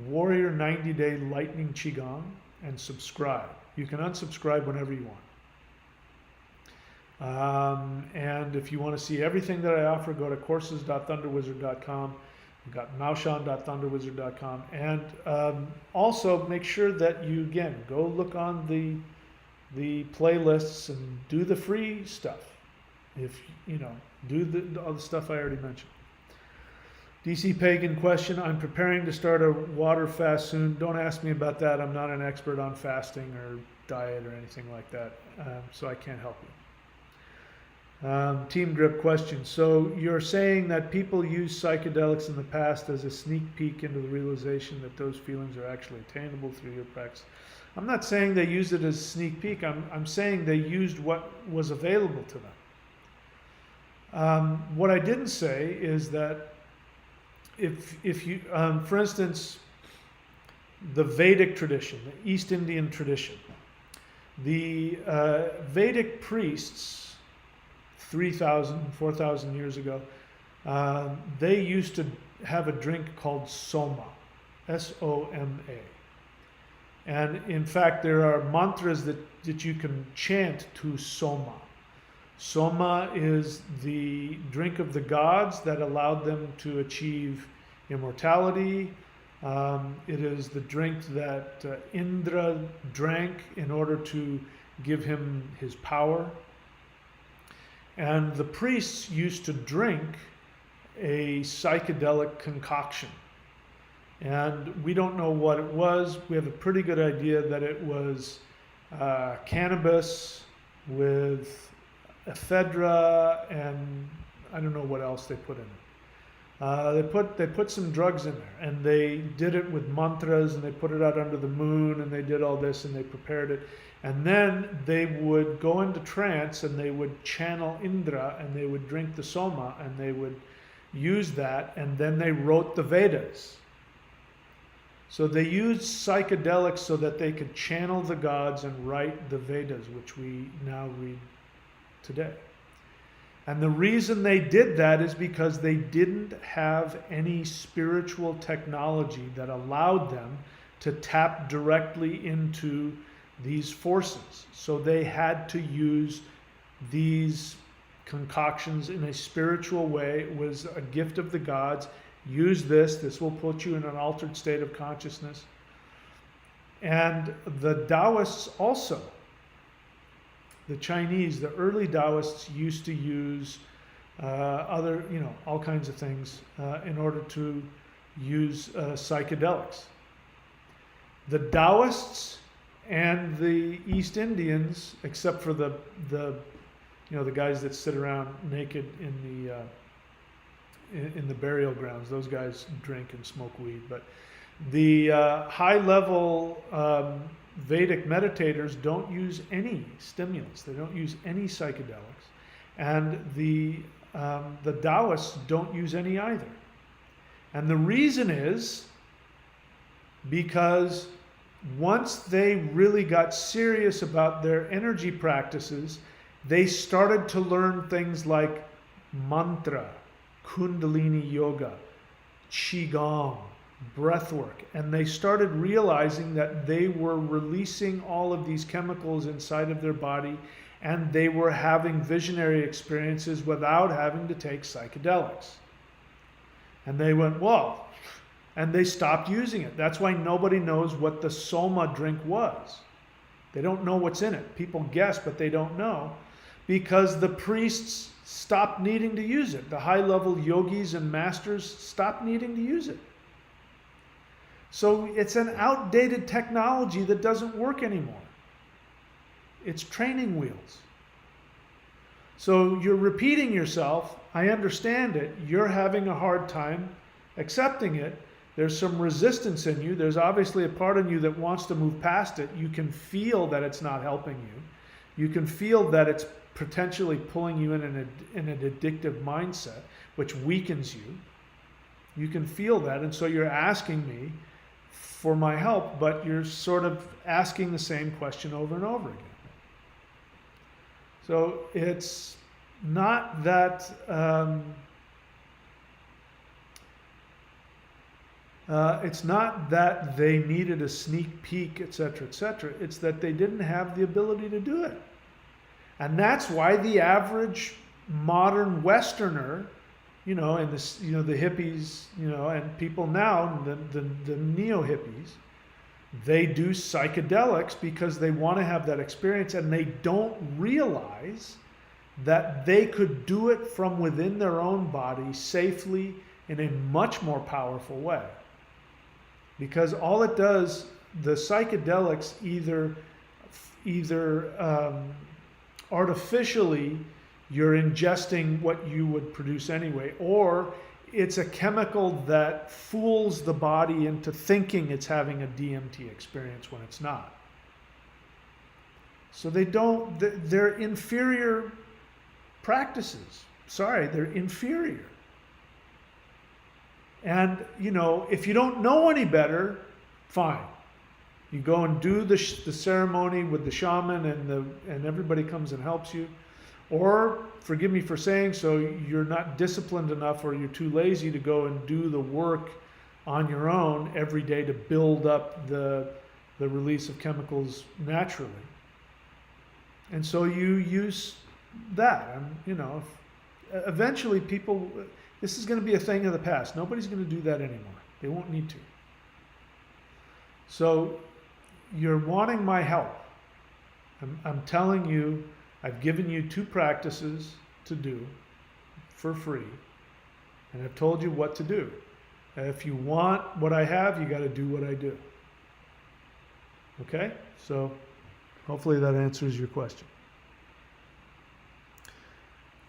Warrior 90-Day Lightning Qigong, and subscribe. You can unsubscribe whenever you want. And if you want to see everything that I offer, go to courses.thunderwizard.com. We've got maushan.thunderwizard.com. And also make sure that you, again, go look on the playlists and do the free stuff. If, do all the stuff I already mentioned. DC Pagan question, I'm preparing to start a water fast soon. Don't ask me about that. I'm not an expert on fasting or diet or anything like that, so I can't help you. Team Grip question, so you're saying that people use psychedelics in the past as a sneak peek into the realization that those feelings are actually attainable through your practice. I'm not saying they used it as a sneak peek. I'm saying they used what was available to them. What I didn't say is that if you, for instance, the Vedic tradition, the East Indian tradition, the Vedic priests 3,000, 4,000 years ago, they used to have a drink called Soma, S-O-M-A. And in fact, there are mantras that you can chant to Soma. Soma is the drink of the gods that allowed them to achieve immortality. It is the drink that Indra drank in order to give him his power. And the priests used to drink a psychedelic concoction. And we don't know what it was. We have a pretty good idea that it was cannabis with ephedra, and I don't know what else they put in it. They put some drugs in there, and they did it with mantras, and they put it out under the moon, and they did all this, and they prepared it. And then they would go into trance, and they would channel Indra, and they would drink the Soma, and they would use that, and then they wrote the Vedas. So they used psychedelics so that they could channel the gods and write the Vedas, which we now read today. And the reason they did that is because they didn't have any spiritual technology that allowed them to tap directly into these forces. So they had to use these concoctions in a spiritual way. It was a gift of the gods. Use this. This will put you in an altered state of consciousness. And the Taoists also, the Chinese, the early Taoists used to use other, all kinds of things in order to use psychedelics. The Taoists and the East Indians, except for the guys that sit around naked in the burial grounds, those guys drink and smoke weed. But the high-level Vedic meditators don't use any stimulants. They don't use any psychedelics, and the Taoists don't use any either. And the reason is because once they really got serious about their energy practices, they started to learn things like mantra, Kundalini yoga, Qigong, breathwork, and they started realizing that they were releasing all of these chemicals inside of their body, and they were having visionary experiences without having to take psychedelics. And they went, whoa, and they stopped using it. That's why nobody knows what the Soma drink was. They don't know what's in it. People guess, but they don't know, because the priests stopped needing to use it. The high-level yogis and masters stopped needing to use it. So it's an outdated technology that doesn't work anymore. It's training wheels. So you're repeating yourself. I understand it. You're having a hard time accepting it. There's some resistance in you. There's obviously a part in you that wants to move past it. You can feel that it's not helping you. You can feel that it's potentially pulling you in an addictive mindset, which weakens you. You can feel that, and so you're asking me for my help, but you're sort of asking the same question over and over again. So it's not that they needed a sneak peek, etc., etc. It's that they didn't have the ability to do it. And that's why the average modern Westerner, and the hippies, and people now, the neo-hippies, they do psychedelics because they want to have that experience, and they don't realize that they could do it from within their own body safely in a much more powerful way. Because all it does, the psychedelics either artificially you're ingesting what you would produce anyway, or it's a chemical that fools the body into thinking it's having a DMT experience when it's not. So they're inferior practices. Sorry, they're inferior. And, if you don't know any better, fine. You go and do the ceremony with the shaman and everybody comes and helps you. Or, forgive me for saying so, you're not disciplined enough or you're too lazy to go and do the work on your own every day to build up the release of chemicals naturally. And so you use that. And, eventually people, this is going to be a thing of the past. Nobody's going to do that anymore. They won't need to. So you're wanting my help. I'm telling you, I've given you 2 practices to do for free, and I've told you what to do. If you want what I have, you got to do what I do. Okay? So hopefully that answers your question.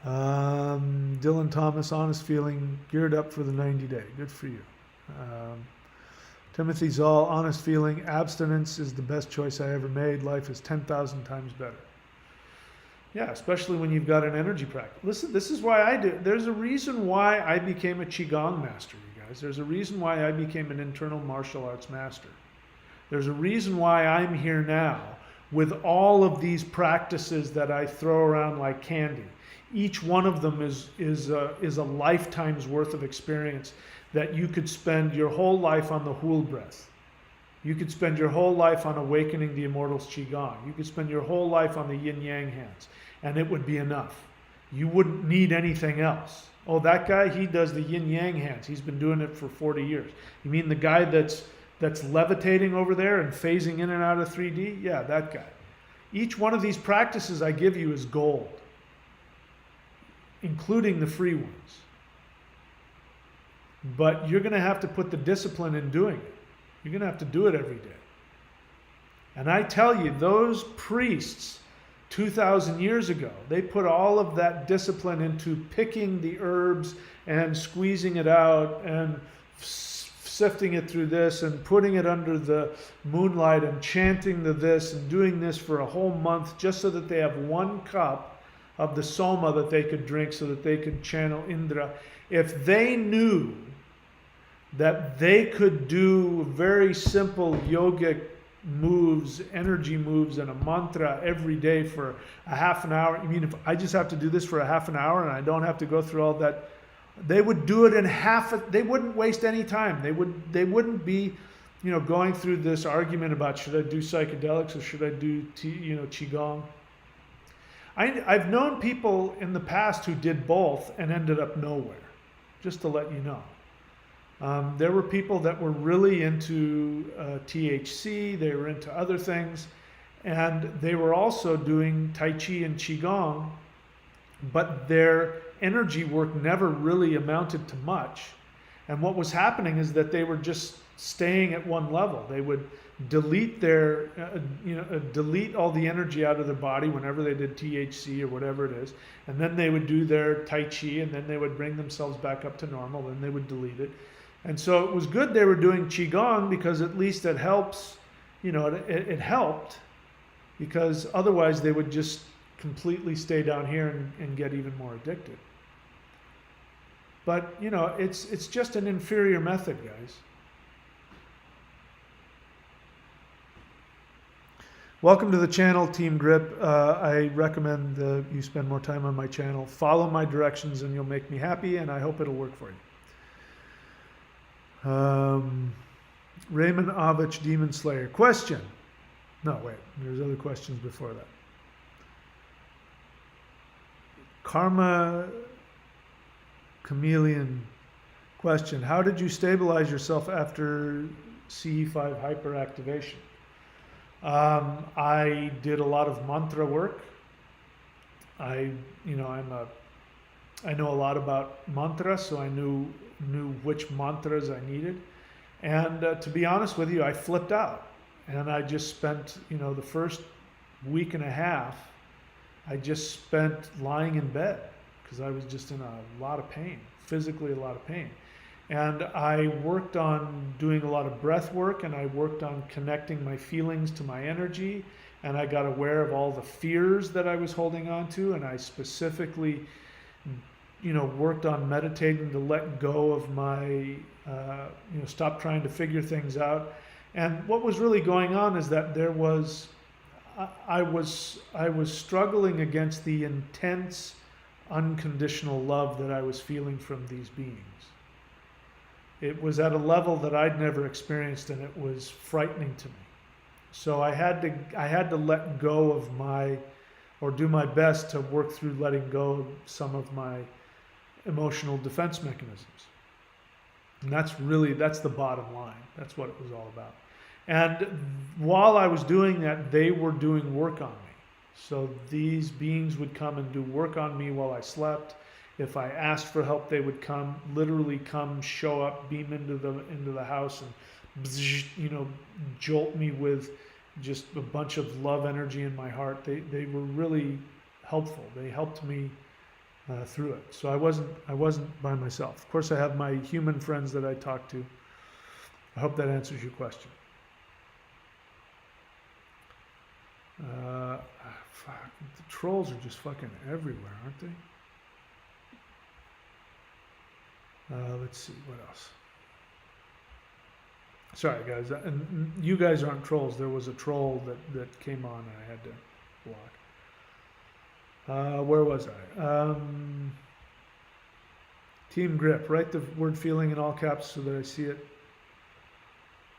Dylan Thomas, honest feeling, geared up for the 90-day. Good for you. Timothy Zoll, honest feeling, abstinence is the best choice I ever made. Life is 10,000 times better. Yeah, especially when you've got an energy practice. Listen, this is why I do. There's a reason why I became a Qigong master, you guys. There's a reason why I became an internal martial arts master. There's a reason why I'm here now with all of these practices that I throw around like candy. Each one of them is a lifetime's worth of experience that you could spend your whole life on the Hul breath. You could spend your whole life on awakening the immortals Qigong. You could spend your whole life on the yin-yang hands, and it would be enough. You wouldn't need anything else. Oh, that guy, he does the yin-yang hands. He's been doing it for 40 years. You mean the guy that's levitating over there and phasing in and out of 3D? Yeah, that guy. Each one of these practices I give you is gold, including the free ones. But you're going to have to put the discipline in doing it. You're going to have to do it every day. And I tell you, those priests 2,000 years ago, they put all of that discipline into picking the herbs and squeezing it out and sifting it through this and putting it under the moonlight and chanting the this and doing this for a whole month just so that they have 1 cup of the soma that they could drink so that they could channel Indra. If they knew that they could do very simple yogic moves, energy moves, and a mantra every day for a half an hour. I mean, if I just have to do this for a half an hour and I don't have to go through all that, they would do it in they wouldn't waste any time. They wouldn't be, going through this argument about should I do psychedelics or should I do, Qigong. I've known people in the past who did both and ended up nowhere, just to let you know. There were people that were really into THC, they were into other things, and they were also doing Tai Chi and Qigong, but their energy work never really amounted to much. And what was happening is that they were just staying at one level. They would delete delete all the energy out of their body whenever they did THC or whatever it is, and then they would do their Tai Chi, and then they would bring themselves back up to normal, then they would delete it. And so it was good they were doing Qigong because at least it helps, it helped, because otherwise they would just completely stay down here and get even more addicted. But, it's just an inferior method, guys. Welcome to the channel, Team Grip. I recommend you spend more time on my channel. Follow my directions and you'll make me happy, and I hope it'll work for you. Raymond Avich, Demon Slayer. Question. No, wait. There's other questions before Karma Chameleon question. How did you stabilize yourself after CE5 hyperactivation? I did a lot of mantra work. I know a lot about mantras, so I knew which mantras I needed. And to be honest with you, I flipped out, and I just spent the first week and a half, I just spent lying in bed because I was just in a lot of pain, physically a lot of pain. And I worked on doing a lot of breath work, and I worked on connecting my feelings to my energy, and I got aware of all the fears that I was holding on to, and I specifically worked on meditating to let go of my stop trying to figure things out. And what was really going on is that I was struggling against the intense unconditional love that I was feeling from these beings. It was at a level that I'd never experienced, and it was frightening to me. So I had to let go of do my best to work through letting go of some of my emotional defense mechanisms. And that's the bottom line. That's what it was all about. And while I was doing that, they were doing work on me. So these beings would come and do work on me while I slept. If I asked for help, they would literally come, show up, beam into the house, and jolt me with just a bunch of love energy in my heart. They were really helpful. They helped me through it. So I wasn't by myself. Of course, I have my human friends that I talk to. I hope that answers your question. The trolls are just fucking everywhere, aren't they? Let's see, what else? Sorry, guys. And you guys aren't trolls. There was a troll that came on and I had to block. Where was I? Team Grip. Write the word feeling in all caps so that I see it.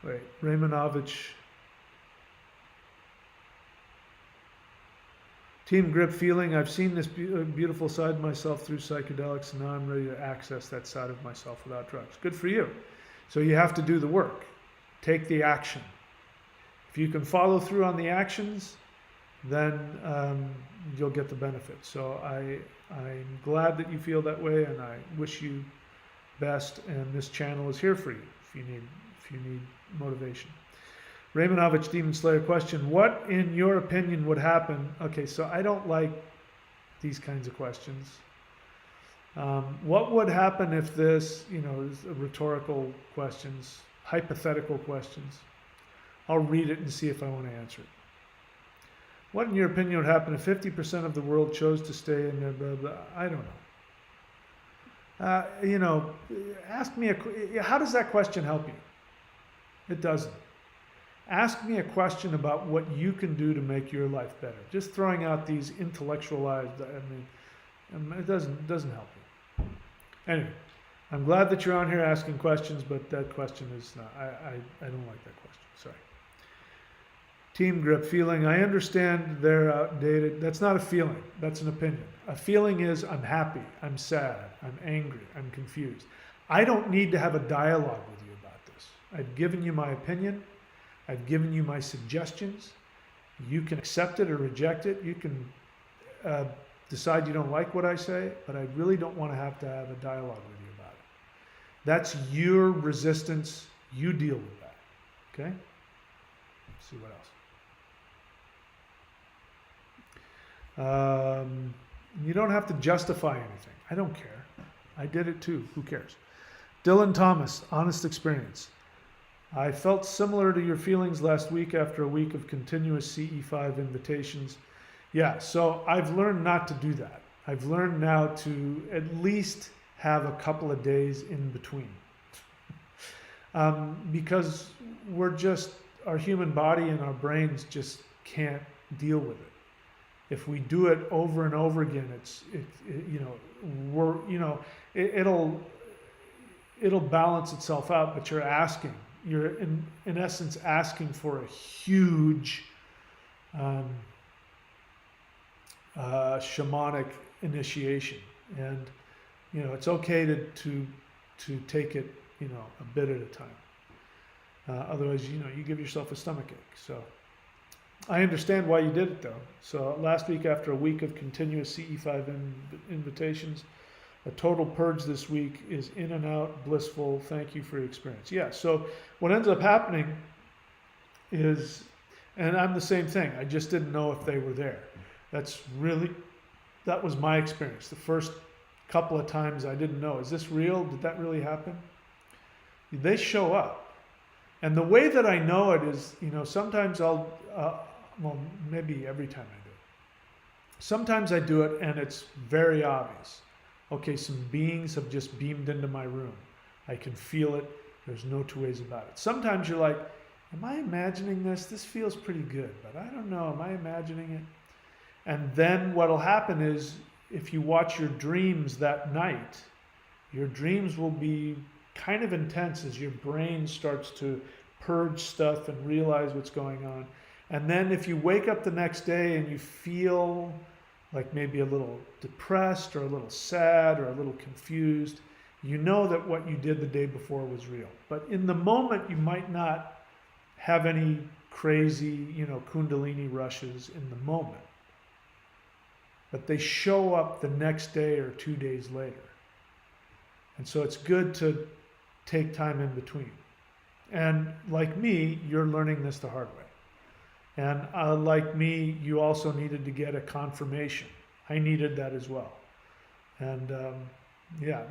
Wait, Raymanovich. Team Grip feeling. I've seen this beautiful side of myself through psychedelics, and now I'm ready to access that side of myself without drugs. Good for you. So you have to do the work. Take the action. If you can follow through on the actions, then you'll get the benefit. So I'm glad that you feel that way, and I wish you best. And this channel is here for you if you need motivation. Raymanovich Demon Slayer question: what, in your opinion, would happen? Okay, so I don't like these kinds of questions. What would happen if this, rhetorical questions, hypothetical questions? I'll read it and see if I want to answer it. What, in your opinion, would happen if 50% of the world chose to stay in there? Blah, blah. I don't know. Ask me how does that question help you? It doesn't. Ask me a question about what you can do to make your life better. Just throwing out these intellectualized, it doesn't help you. Anyway, I'm glad that you're on here asking questions, but that question is not, I don't like that question. Sorry. Team Grip feeling. I understand they're outdated. That's not a feeling. That's an opinion. A feeling is I'm happy, I'm sad, I'm angry, I'm confused. I don't need to have a dialogue with you about this. I've given you my opinion. I've given you my suggestions. You can accept it or reject it. You can decide you don't like what I say, but I really don't want to have a dialogue with you about it. That's your resistance. You deal with that. Okay? Let's see what else. You don't have to justify anything. I don't care. I did it too. Who cares? Dylan Thomas, honest experience. I felt similar to your feelings last week after a week of continuous CE5 invitations. Yeah, so I've learned not to do that. I've learned now to at least have a couple of days in between. Because our human body and our brains just can't deal with it. If we do it over and over again, it'll balance itself out, but you're in essence asking for a huge shamanic initiation. And, it's okay to take it, a bit at a time. Otherwise, you give yourself a stomachache. So I understand why you did it, though. So last week, after a week of continuous CE5 invitations, a total purge this week is in and out, blissful. Thank you for your experience. Yeah, so what ends up happening is, and I'm the same thing, I just didn't know if they were there. That was my experience. The first couple of times I didn't know, is this real? Did that really happen? They show up. And the way that I know it is, sometimes well, maybe every time I do it. Sometimes I do it and it's very obvious. Okay, some beings have just beamed into my room. I can feel it. There's no two ways about it. Sometimes you're like, am I imagining this? This feels pretty good, but I don't know. Am I imagining it? And then what'll happen is, if you watch your dreams that night, your dreams will be kind of intense as your brain starts to purge stuff and realize what's going on. And then if you wake up the next day and you feel like maybe a little depressed or a little sad or a little confused, you know that what you did the day before was real. But in the moment, you might not have any crazy, kundalini rushes in the moment. But they show up the next day or 2 days later. And so it's good to take time in between. And like me, you're learning this the hard way. And like me, you also needed to get a confirmation. I needed that as well. And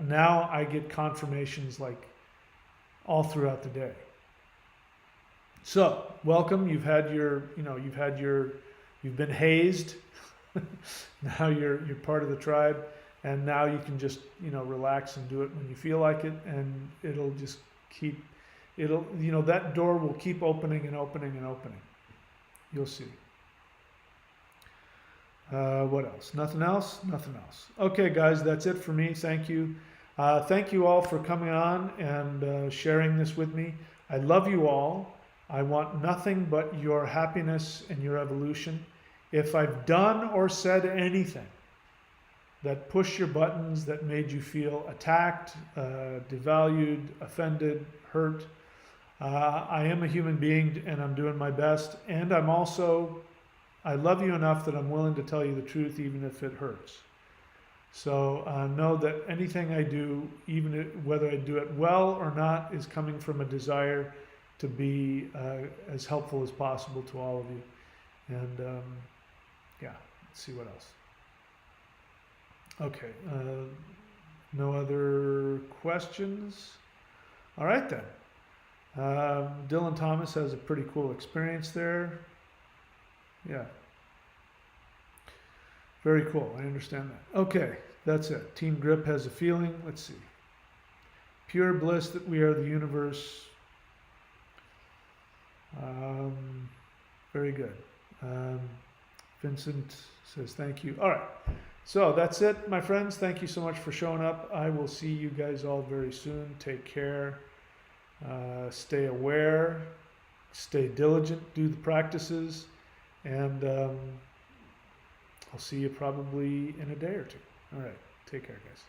now I get confirmations like all throughout the day. So welcome. You've been hazed. Now you're part of the tribe, and now you can just relax and do it when you feel like it, and it'll just that door will keep opening and opening and opening. You'll see. What else? Nothing else? Nothing else. Okay, guys, that's it for me. Thank you. Thank you all for coming on and sharing this with me. I love you all. I want nothing but your happiness and your evolution. If I've done or said anything that pushed your buttons, that made you feel attacked, devalued, offended, hurt, I am a human being and I'm doing my best. And I love you enough that I'm willing to tell you the truth even if it hurts. So know that anything I do, whether I do it well or not, is coming from a desire to be as helpful as possible to all of you. And let's see what else. Okay, no other questions? All right then. Dylan Thomas has a pretty cool experience there. Yeah. Very cool. I understand that. Okay, that's it. Team Grip has a feeling. Let's see. Pure bliss that we are the universe. Very good. Vincent says thank you. All right. So that's it, my friends. Thank you so much for showing up. I will see you guys all very soon. Take care. Stay aware. Stay diligent. Do the practices. And I'll see you probably in a day or two. All right. Take care, guys.